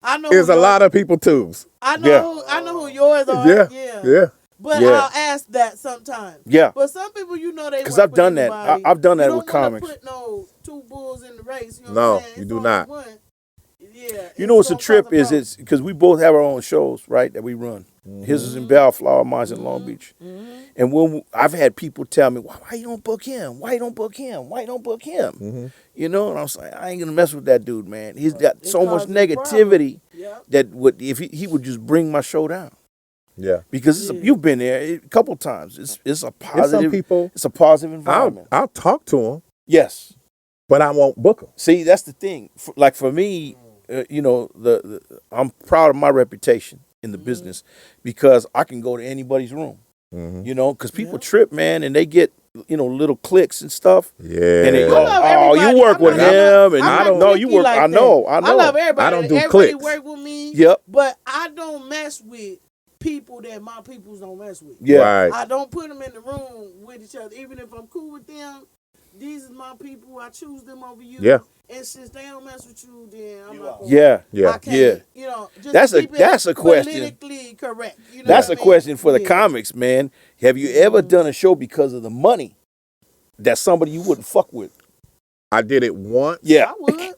I know is who a yours- lot of people twos. I know. Yeah. I know who yours are. Yeah, Yeah. yeah. But Yeah. I'll ask that sometimes. Yeah. But some people, you know, they Because work I've done with that. anybody. I've done that You don't with wanna comics. Put no two bulls in the race. You know No, what I'm saying? you It's do only not. one. Yeah. You know what's a gonna trip cause a is problem. it's because we both have our own shows, right, that we run. His is in Bellflower, mine's in Long Beach. And when I've had people tell me, why you don't book him? Why you don't book him? Why you don't book him? You know, and I was like, I ain't gonna mess with that dude, man. He's got It so much causes a problem. negativity Yep. that would if he would just bring my show down. Yeah. Because you've been there a couple times. It's a There's some positive. people. It's a positive environment. I'll talk to them, Yes. but I won't book them. See, that's the thing. Like for me, you know, I'm proud of my reputation in the business because I can go to anybody's room. You know, because people trip, man, and they get little clicks and stuff. Yeah. And they I go, love oh, you everybody. work I'm with not- him, and I'm not no, you cliquey work. like I know. I love everybody. I don't do Everybody clicks. work with me. Yep. But I don't mess with people that my peoples don't mess with. Yeah. Right. I don't put them in the room with each other. Even if I'm cool with them, these is my people. I choose them over you. Yeah. And since they don't mess with you, then I'm not gonna, Yeah. Yeah. I can't, Yeah. you know, just That's a- keep it that's a question. politically correct. You know That's what a I mean? question for the Yeah. comics, man. Have you ever done a show because of the money that somebody you wouldn't fuck with? I did it once. Yeah. I would.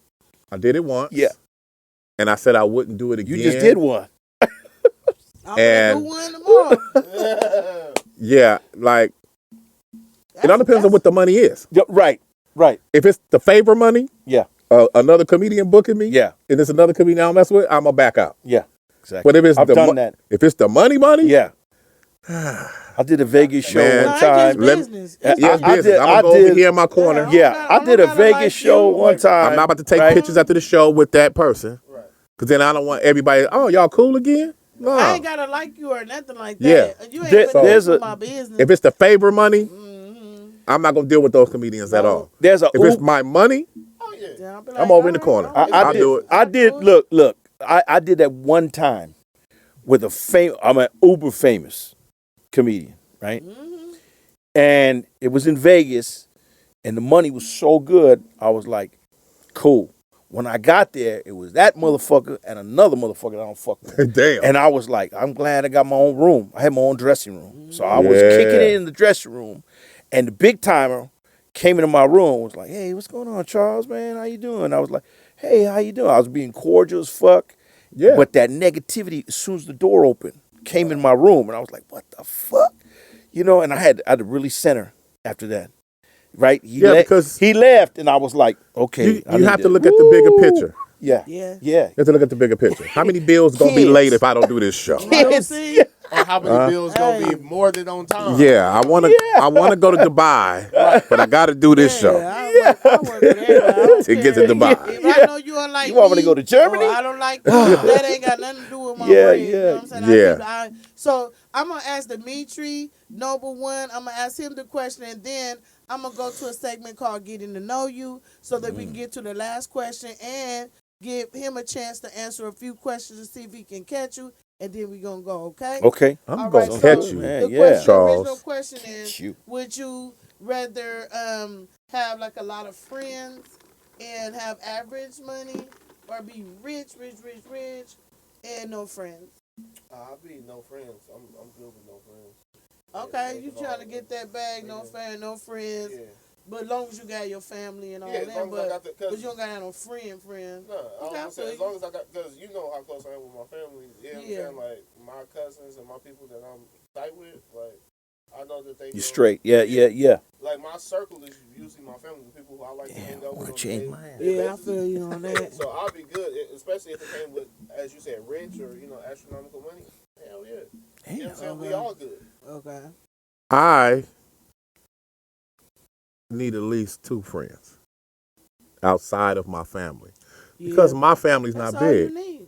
I did it once. Yeah. And I said I wouldn't do it again. You just did one. I'm gonna And- do one tomorrow. Yeah. Like, it all depends on what the money is. Yeah, right. Right. If it's the favor money, Yeah. another comedian booking me, Yeah. and it's another comedian I don't mess with, I'm going to back out. Yeah. Exactly. But if it's I've done that. if it's the money, Yeah. I did a Vegas show Man. one No, time. it's just business. I- yeah, it's I business. did- I'm I going to go over did- here in my corner. Yeah, I did a gotta Vegas like show you. one time. I'm not about to take right? pictures after the show with that person. Right. Because then I don't want everybody, oh, y'all cool again? No. I ain't gotta like you or nothing like Yeah. that. You ain't There- been there's there a- for my business. If it's the favor money, I'm not going to deal with those comedians at all. There's a If it's my money, Oh yeah. Then I'll be I'm over in the all corner. all I'll do it. I did. Look. I did that one time with I'm an uber famous comedian, right? And it was in Vegas, and the money was so good. I was like, cool. When I got there, it was that motherfucker and another motherfucker that I don't fuck with. damn. And I was like, I'm glad I got my own room. I had my own dressing room. So I was Yeah. kicking it in the dressing room. And the big timer came into my room and was like, hey, what's going on, Charles, man? How you doing? I was like, hey, how you doing? I was being cordial as fuck. Yeah. But that negativity, as soon as the door opened, came in my room. And I was like, what the fuck? You know, and I had to really center after that. Right? Yeah, because- he left, and I was like, okay. I you need have to look at the bigger picture. Yeah. Yeah. Yeah. You have to look at the bigger picture. How many bills going to be Kids. late if I don't do this show? You know, see? Or how many bills gonna be more than on time? Yeah, I want to go to Dubai, but I got to do this show I work with everybody. I don't to get to care. Dubai. If I know you don't like You want me to me, go to Germany? or I don't like you, that ain't got nothing to do with my Yeah, brain. You know yeah, what I'm saying? yeah. So I'm going to ask Dimitri, Noble One, I'm going to ask him the question, and then I'm going to go to a segment called Getting to Know You so that we can get to the last question and give him a chance to answer a few questions to see if he can catch you, and then we're going to go, okay? Okay. I'm All going right, to catch so you. Man, The yeah. question, Charles. original question is, Shoot. would you rather have like a lot of friends and have average money, or be rich and no friends? I'll be no friends. I'm good with no friends. Okay, you trying to get that bag, no fan, no friends, Yeah. but as long as you got your family and all Yeah, as that, long as I got but the, you don't got to have no friend. No, I Okay, I was feel saying, as you. long as I got, because you know how close I am with my family. You know what I'm Yeah. saying? Like, my cousins and my people that I'm tight with, like, I know that they You go- straight. Yeah. Like, my circle is usually my family, the people who I like to hang out I want with. to change on my a ass. daily Yeah, I basis. feel you on that. So I'll be good, especially if it came with, as you said, rich or, astronomical money. Hell yeah. You know what I'm saying? We all good. Okay. I need at least 2 friends outside of my family because my family's That's not all you big. need.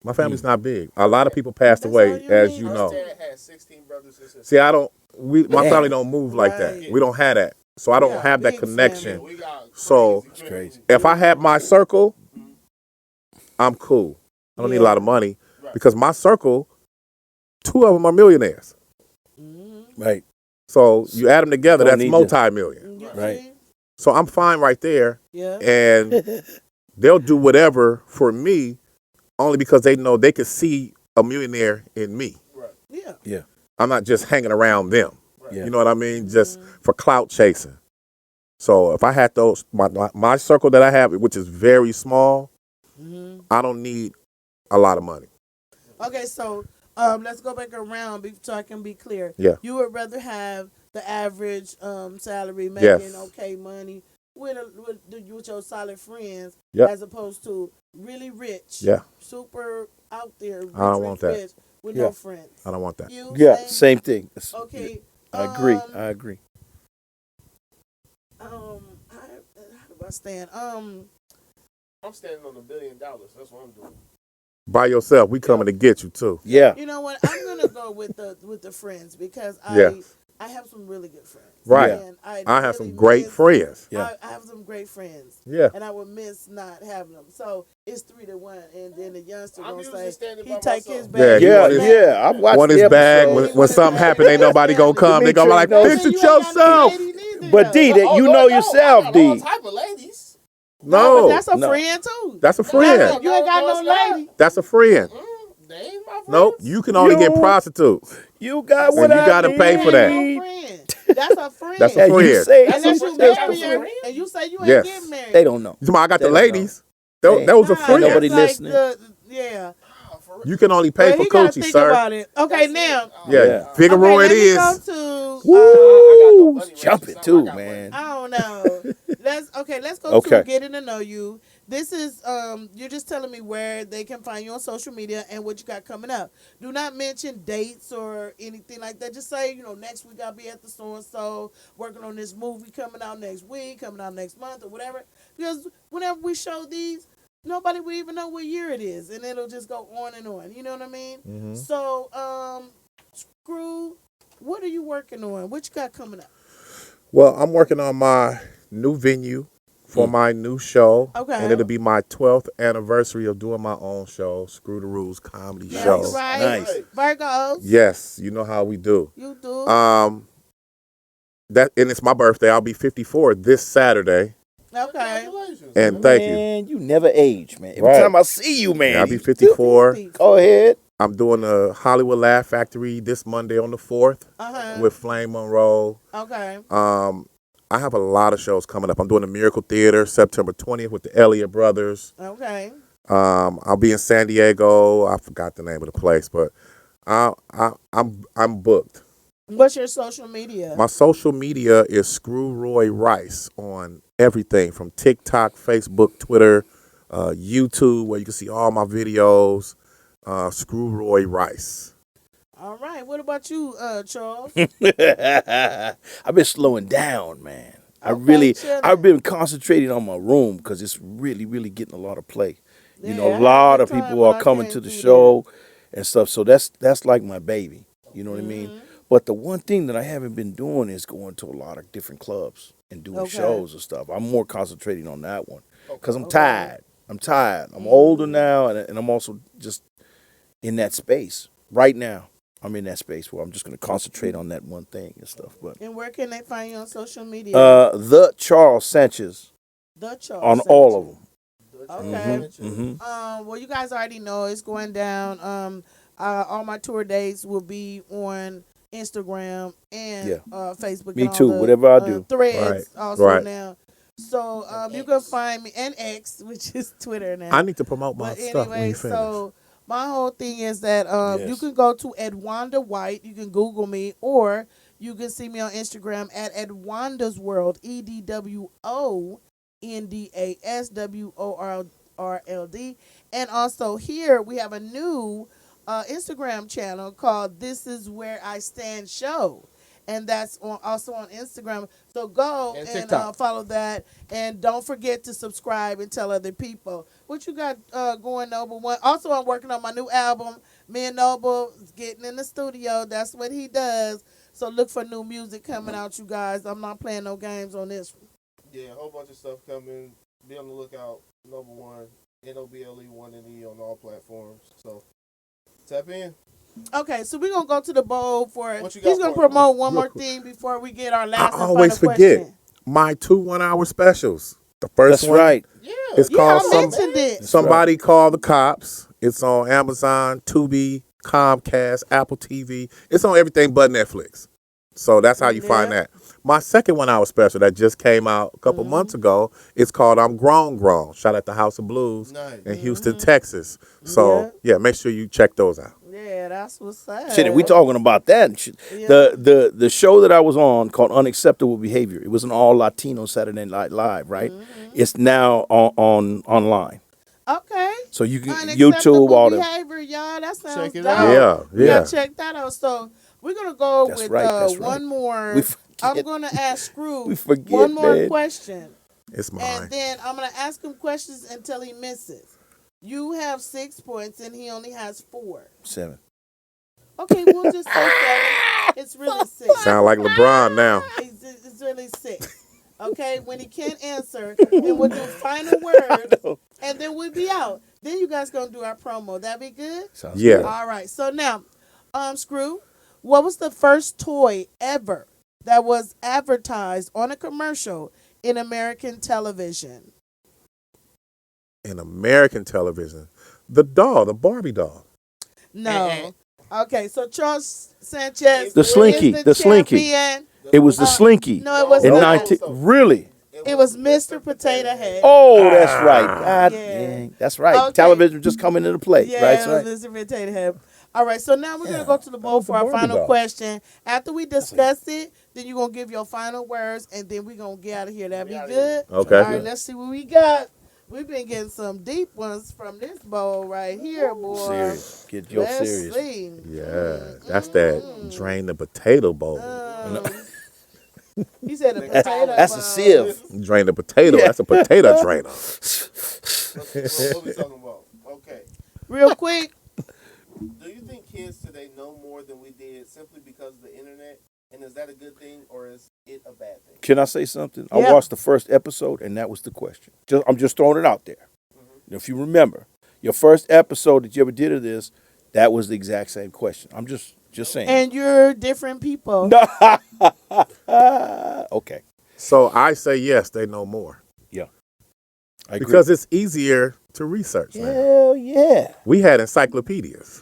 My family's not big. A lot of people passed That's away, all you as need. you My know. dad had 16 brothers and sisters. See, my Yeah. family don't move like that. Right. We don't have that. So I don't Yeah, have that big connection. family. We got So, crazy It's crazy. If I had my circle, I'm cool. I don't need a lot of money Right. because my circle, 2 of them are millionaires. Right. So you add them together, Don't that's need multi-million. You Right. see? So I'm fine right there, Yeah. and they'll do whatever for me only because they know they could see a millionaire in me. Right. Yeah. Yeah. I'm not just hanging around them. Yeah. You know what I mean? Just for clout chasing. So if I had those, my circle that I have, which is very small, I don't need a lot of money. Okay, so let's go back around so I can be clear. Yeah. You would rather have the average salary, making okay money with your solid friends, as opposed to really rich, super out there, rich, I don't want that. rich with no friends. I don't want that. You, same thing. Okay. I agree. I agree. How do I stand? I'm standing on $1 billion. That's what I'm doing. By yourself, we coming to get you too. Yeah. You know what? I'm gonna go with the friends because I have some really good friends. Right. And I have some great friends. Yeah. I have some great friends. Yeah. And I would miss not having them. So it's 3-1, and then the youngster I'm gonna usually say standing he by take myself. his bag. Yeah. I've watched Want the his bag. episode. When something happen, ain't nobody gonna come. They gonna be like, fix it yourself. But D, that you know yourself, I got D. all type of ladies. No, but No, that's a No. friend too. that's a friend. You ain't got no lady. That's a friend. They ain't my friends. Nope, you can only get You- prostitutes. You got And what you I gotta need. pay for that. That's a friend. That's a Yeah, you friend. say Unless you that's marry a her friend. and you say you ain't Yes. getting married. They don't know. I got They the don't ladies. Hey. Those are Nah, friends. Nobody that's like listening. yeah. You can only pay But for he gotta coochie, think sir. about it. Okay, now. Yeah, Figaro Okay, it let me is. go to, Woo! Jump it too, man. I don't know. Let's go Okay. to getting to know you. This is you're just telling me where they can find you on social media and what you got coming up. Do not mention dates or anything like that. Just say, next week I'll be at the so and so working on this movie coming out next week, coming out next month or whatever. Because whenever we show these, nobody will even know what year it is, and it'll just go on and on. You know what I mean? Mm-hmm. So, Screw, what are you working on? What you got coming up? Well, I'm working on my new venue for my new show. Okay. And it'll be my 12th anniversary of doing my own show, Screw the Rules Comedy That's Show. right. Nice. Virgos. Yes, you know how we do. You do. And it's my birthday. I'll be 54 this Saturday. Okay. And thank you. Man, you never age, man. Every Right. time I see you, man. Yeah, I'll be 54. Go ahead. I'm doing the Hollywood Laugh Factory this Monday on the 4th Uh-huh. with Flame Monroe. Okay. I have a lot of shows coming up. I'm doing the Miracle Theater September 20th with the Elliott Brothers. Okay. I'll be in San Diego. I forgot the name of the place, but I'm booked. What's your social media? My social media is Screw Roy Rice on everything from TikTok, Facebook, Twitter, YouTube, where you can see all my videos. Screw Roy Rice. All right. What about you, Charles? I've been slowing down, man. chilling. I've been concentrating on my room because it's really, really getting a lot of play. Yeah, a I had lot a of good time people when are I coming came to the through show and stuff. So that's like my baby. You know what I mean? Mm-hmm. But the one thing that I haven't been doing is going to a lot of different clubs and doing Okay. shows and stuff. I'm more concentrating on that one because I'm tired. I'm older now, and I'm also just in that space right now. I'm in that space where I'm just going to concentrate on that one thing and stuff. But And where can they find you on social media? the Charles Sanchez The Charles on Sanchez. all of them. Okay. Mm-hmm. Well, you guys already know it's going down. All my tour dates will be on Instagram and Facebook. Me and all too, the, whatever I do. Threads Right. also Right. now. So you can find me and X, which is Twitter now. I need to promote my But stuff when anyway, you finish. so my whole thing is that you Yes. can go to Edwanda White. You can Google me, or you can see me on Instagram at Edwanda's World, EDWONDASWORLD. And also here we have a new Instagram channel called This Is Where I Stand Show. And that's also on Instagram. So go and follow that. And don't forget to subscribe and tell other people. What you got going, Noble? Also, I'm working on my new album. Me and Noble is getting in the studio. That's what he does. So look for new music coming out, you guys. I'm not playing no games on this one. Yeah, a whole bunch of stuff coming. Be on the lookout. Number one, NOBLE, 1NE on all platforms. So tap in. Okay, so we're going to go to the bowl for What you got he's going to for us? promote one Real more quick. thing before we get our last I and always final forget question. my 2 1-hour specials. The first That's one right. is Yeah, called I mentioned it. Somebody Call the Cops. It's on Amazon, Tubi, Comcast, Apple TV. It's on everything but Netflix. So that's how you find that. My second 1 hour special that just came out a couple months ago, it's called I'm Grown Grown. Shout out to House of Blues in Houston, Texas. So yeah, make sure you check those out. Yeah, that's what's up. Shit, we talking about that. And shit. Yeah. The show that I was on called Unacceptable Behavior. It was an all Latino Saturday Night Live, right? It's now online. Okay. So you can Unacceptable YouTube all them. behavior, y'all. That sounds Check it dope. out. Yeah. Check that out. So we're gonna go That's with right, that's one right. more. We forget. I'm gonna ask Screw We forget, one more man. question, It's mine. and then I'm gonna ask him questions until he misses. You have 6 points, and he only has 4. 7. Okay, we'll just say 7. It's really 6. Sound like LeBron now. It's really 6. Okay, when he can't answer, then we'll do final word, and then we'll be out. Then you guys gonna do our promo. That be good? Sounds Yeah. good. All right. So now, Screw, what was the first toy ever that was advertised on a commercial in American television? In American television, the Barbie doll. No. Okay, so Charles Sanchez. The Slinky, is the Slinky. champion. It was the Slinky. No, it was in not. 19 really? It was Mr. Potato Head. Oh, that's right. God Yeah. dang. That's right. Okay. Television just coming into play. Yeah, Right, it right. was Mr. Potato Head. All right, so now we're going to go to the bowl for our Barbie final doll. question. After we discuss it, then you're going to give your final words, and then we're going to get out of here. That be good? Okay. All right, let's see what we got. We've been getting some deep ones from this bowl right here, boy. Serious. Get your Let's serious. see. Yeah, that's that drain the potato bowl. He said a potato That's a bowl. sieve. Drain the potato. That's a potato drainer. What we talking about? Okay. Real quick, Do you think kids today know more than we did simply because of the internet? And is that a good thing or is it a bad thing? Can I say something? Yeah. I watched the first episode, and that was the question. I'm just throwing it out there. If you remember, your first episode that you ever did of this, that was the exact same question. I'm just saying. and you're different people. Okay. So I say yes, they know more Yeah. I agree. because it's easier to research now. Hell yeah. We had encyclopedias.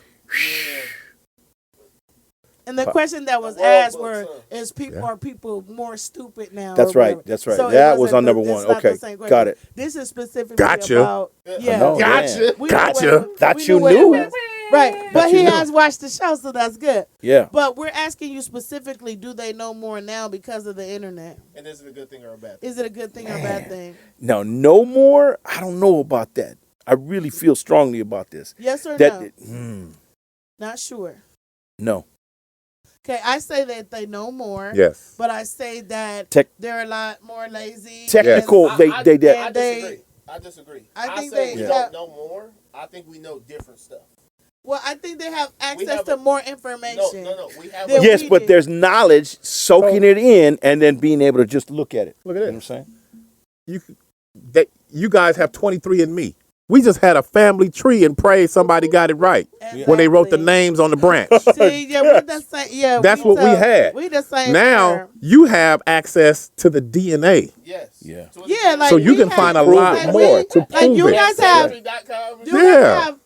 And the question that was World asked books, is people are people more stupid now? That's or right. whatever? That's right. So it That was wasn't on number the- one. it's not the Okay. same question. Got it. This is specifically Gotcha. about I yeah. know, Gotcha. man. We Gotcha. knew what That we you what it knew? was. Right. But you he knew. has watched the show, so that's good. Yeah. But we're asking you specifically, do they know more now because of the internet? And is it a good thing or a bad thing? Is it a good thing or a bad thing? Now, no more. I don't know about that. I really feel strongly about this. Yes or That no? Not sure. no. Okay, I say that they know more. Yes. But I say that Tech- they're a lot more lazy. Technical. and- They and I they- disagree. I disagree. I think say they- we yeah. don't know more. I think we know different stuff. Well, I think they have access have to a- more No, information. no. We have Then Yes, we but did. there's knowledge, soaking it in, and then being able to just look at it. Look at You know this. what I'm saying? You guys have 23 and me. We just had a family tree and prayed somebody got it right when they wrote the Exactly. names on the branch. See, yeah, we're the same. Yeah, That's what we had. We the same. Now firm. you have access to the DNA. Yes. Yeah. So Yeah, like So you we can have- find a prove lot it. more to like prove you it. guys have. Ancestry.com. You guys Yeah. have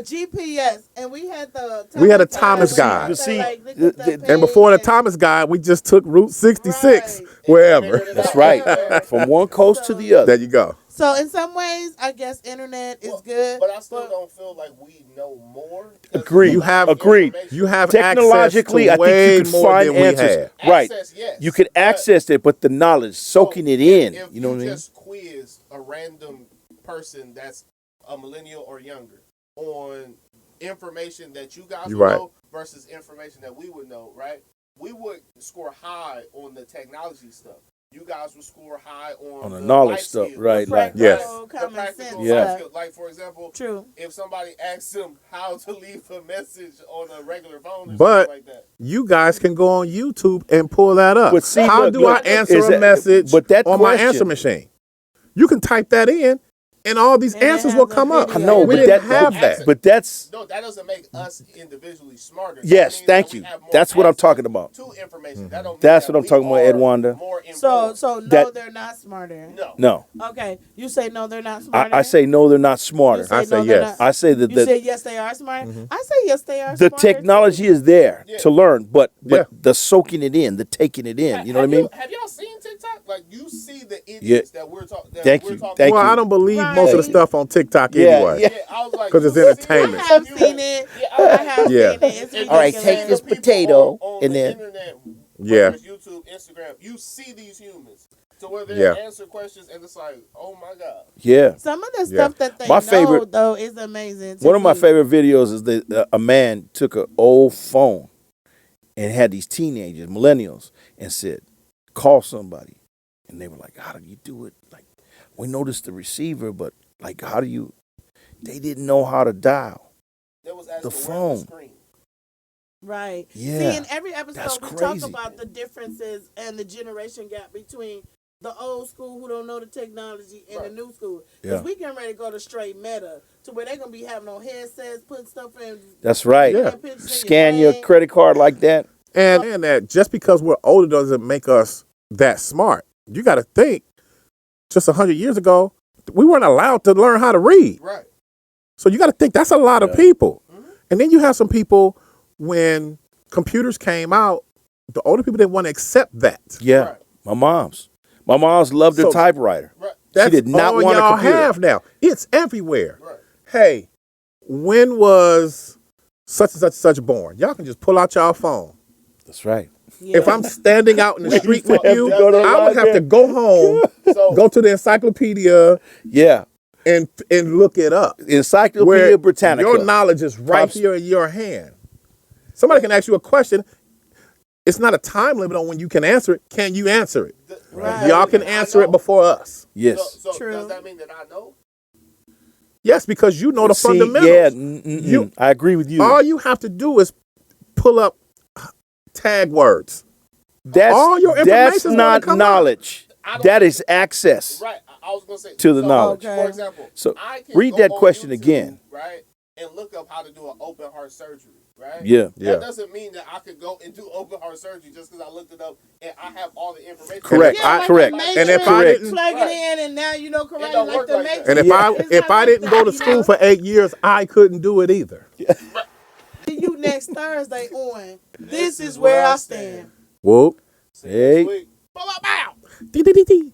GPS, and we had the. We had a Thomas guide. You see, And before the Thomas guide, we just took Route 66 Right. wherever. That's right. From one coast to the There other. you go. So in some ways, I guess internet is good. But I still don't feel like we know more. Agreed. You have Agreed. You have Technologically, I access to think way you can more find than we answers. had. Right. Access, yes. You can But- access it, but the knowledge, soaking it in. If You know what I mean? just quiz a random person that's a millennial or younger on information that you guys You're would right. know versus information that we would know, right? We would score high on the technology stuff. You guys would score high on The knowledge life stuff, skills. right? Like, Yes. The Common practical sense Yeah. life stuff. skills. Like, for example, True. if somebody asks them how to leave a message on a regular phone or But something like that. you guys can go on YouTube and pull that up. But see, How look, do I look, answer is a that- message but that on my question- answer machine? You can type that in and all these And they answers have will the come up. video. No, we but didn't that- have that. But that's No, that doesn't make us individually smarter. That yes. means Thank that we you. have more That's what I'm access talking about. To information. That don't mean That's that what I'm we talking about, are Edwanda. more So informed. no, That- they're not smarter. No. No, Okay, you say no, they're not smarter. I say no. They're not smarter. You say I say no, they're yes. not- I say that You say yes, they are smarter. I say yes, they are. the smarter technology too. is there Yeah. to learn, but Yeah. the soaking it in, the taking it in. You know what I mean? Have y'all seen TikTok? Like you see the idiots Yeah. that we're talking. Thank you. Thank Well, you. I don't believe Right. most of the stuff on TikTok Yeah, anyway. yeah. Yeah, I was like, 'Cause it's you see entertainment. I have seen it. Yeah, I have Yeah. seen it. It's And All right, ridiculous. take this the people potato on and the then- internet, Yeah. whether it's YouTube, Instagram, you see these humans to where they Yeah. answer questions and it's like, oh my god. Yeah. Some of the Yeah. stuff that they My know, favorite- though, is amazing. To One of my me. favorite videos is that a man took an old phone and had these teenagers, millennials, and said, "Call somebody," and they were like, "How do you do it?" Like, we noticed the receiver, but like, how do you? They didn't know how to dial. That was as The the phone. screen. Right. Yeah. See, in every episode, That's we crazy. talk about the differences and the generation gap between the old school who don't know the technology and the Right. new school. Because Yeah. we getting ready to go to straight meta to where they're going to be having on headsets, putting stuff in. That's right. Yeah. pictures in Scan your brain. credit card like that. And that just because we're older doesn't make us that smart. You got to think, just 100 years ago, we weren't allowed to learn how to read. Right. So you got to think that's a lot of people. And then you have some people, when computers came out, the older people didn't want to accept that. Yeah. Right. My mom's loved her So- typewriter. Right. That's did not all want a y'all computer. have now. It's everywhere. Right. Hey, when was such and such born? Y'all can just pull out y'all phone. That's right. Yeah. If I'm standing out in the street with have you, to go to the I would have to library. go home, So go to the encyclopedia, Yeah. and look it up. Encyclopedia Where Britannica. your knowledge is right Props- here in your hand. Somebody can ask you a question. It's not a time limit on when you can answer it. Can you answer it? Right. Y'all can answer it before us. Yes. So True. does that mean that I know? Yes, because you know the See, fundamentals. yeah, You- I agree with you. All you have to do is pull up tag words. That's all your that's information's gonna not come knowledge. I don't- That is access. Right. I was gonna say To the so, knowledge. Okay. For example, So, I can read go that on question YouTube, again. right? And look up how to do an open heart surgery, right? Yeah. Yeah. That doesn't mean that I could go and do open heart surgery just because I looked it up and I have all the information. Correct. Yeah, like correct. the And if Matrix, I Correct. didn't, plug Right. it in, and now you know karate don't like work the like that. Matrix. and if Yeah. It's I not like didn't go that, to you school know? for 8 years, I couldn't do it either. See you next Thursday on This Is Where I Stand. Whoop. Hey. Bow, bow, bow. Dee, dee, dee, dee.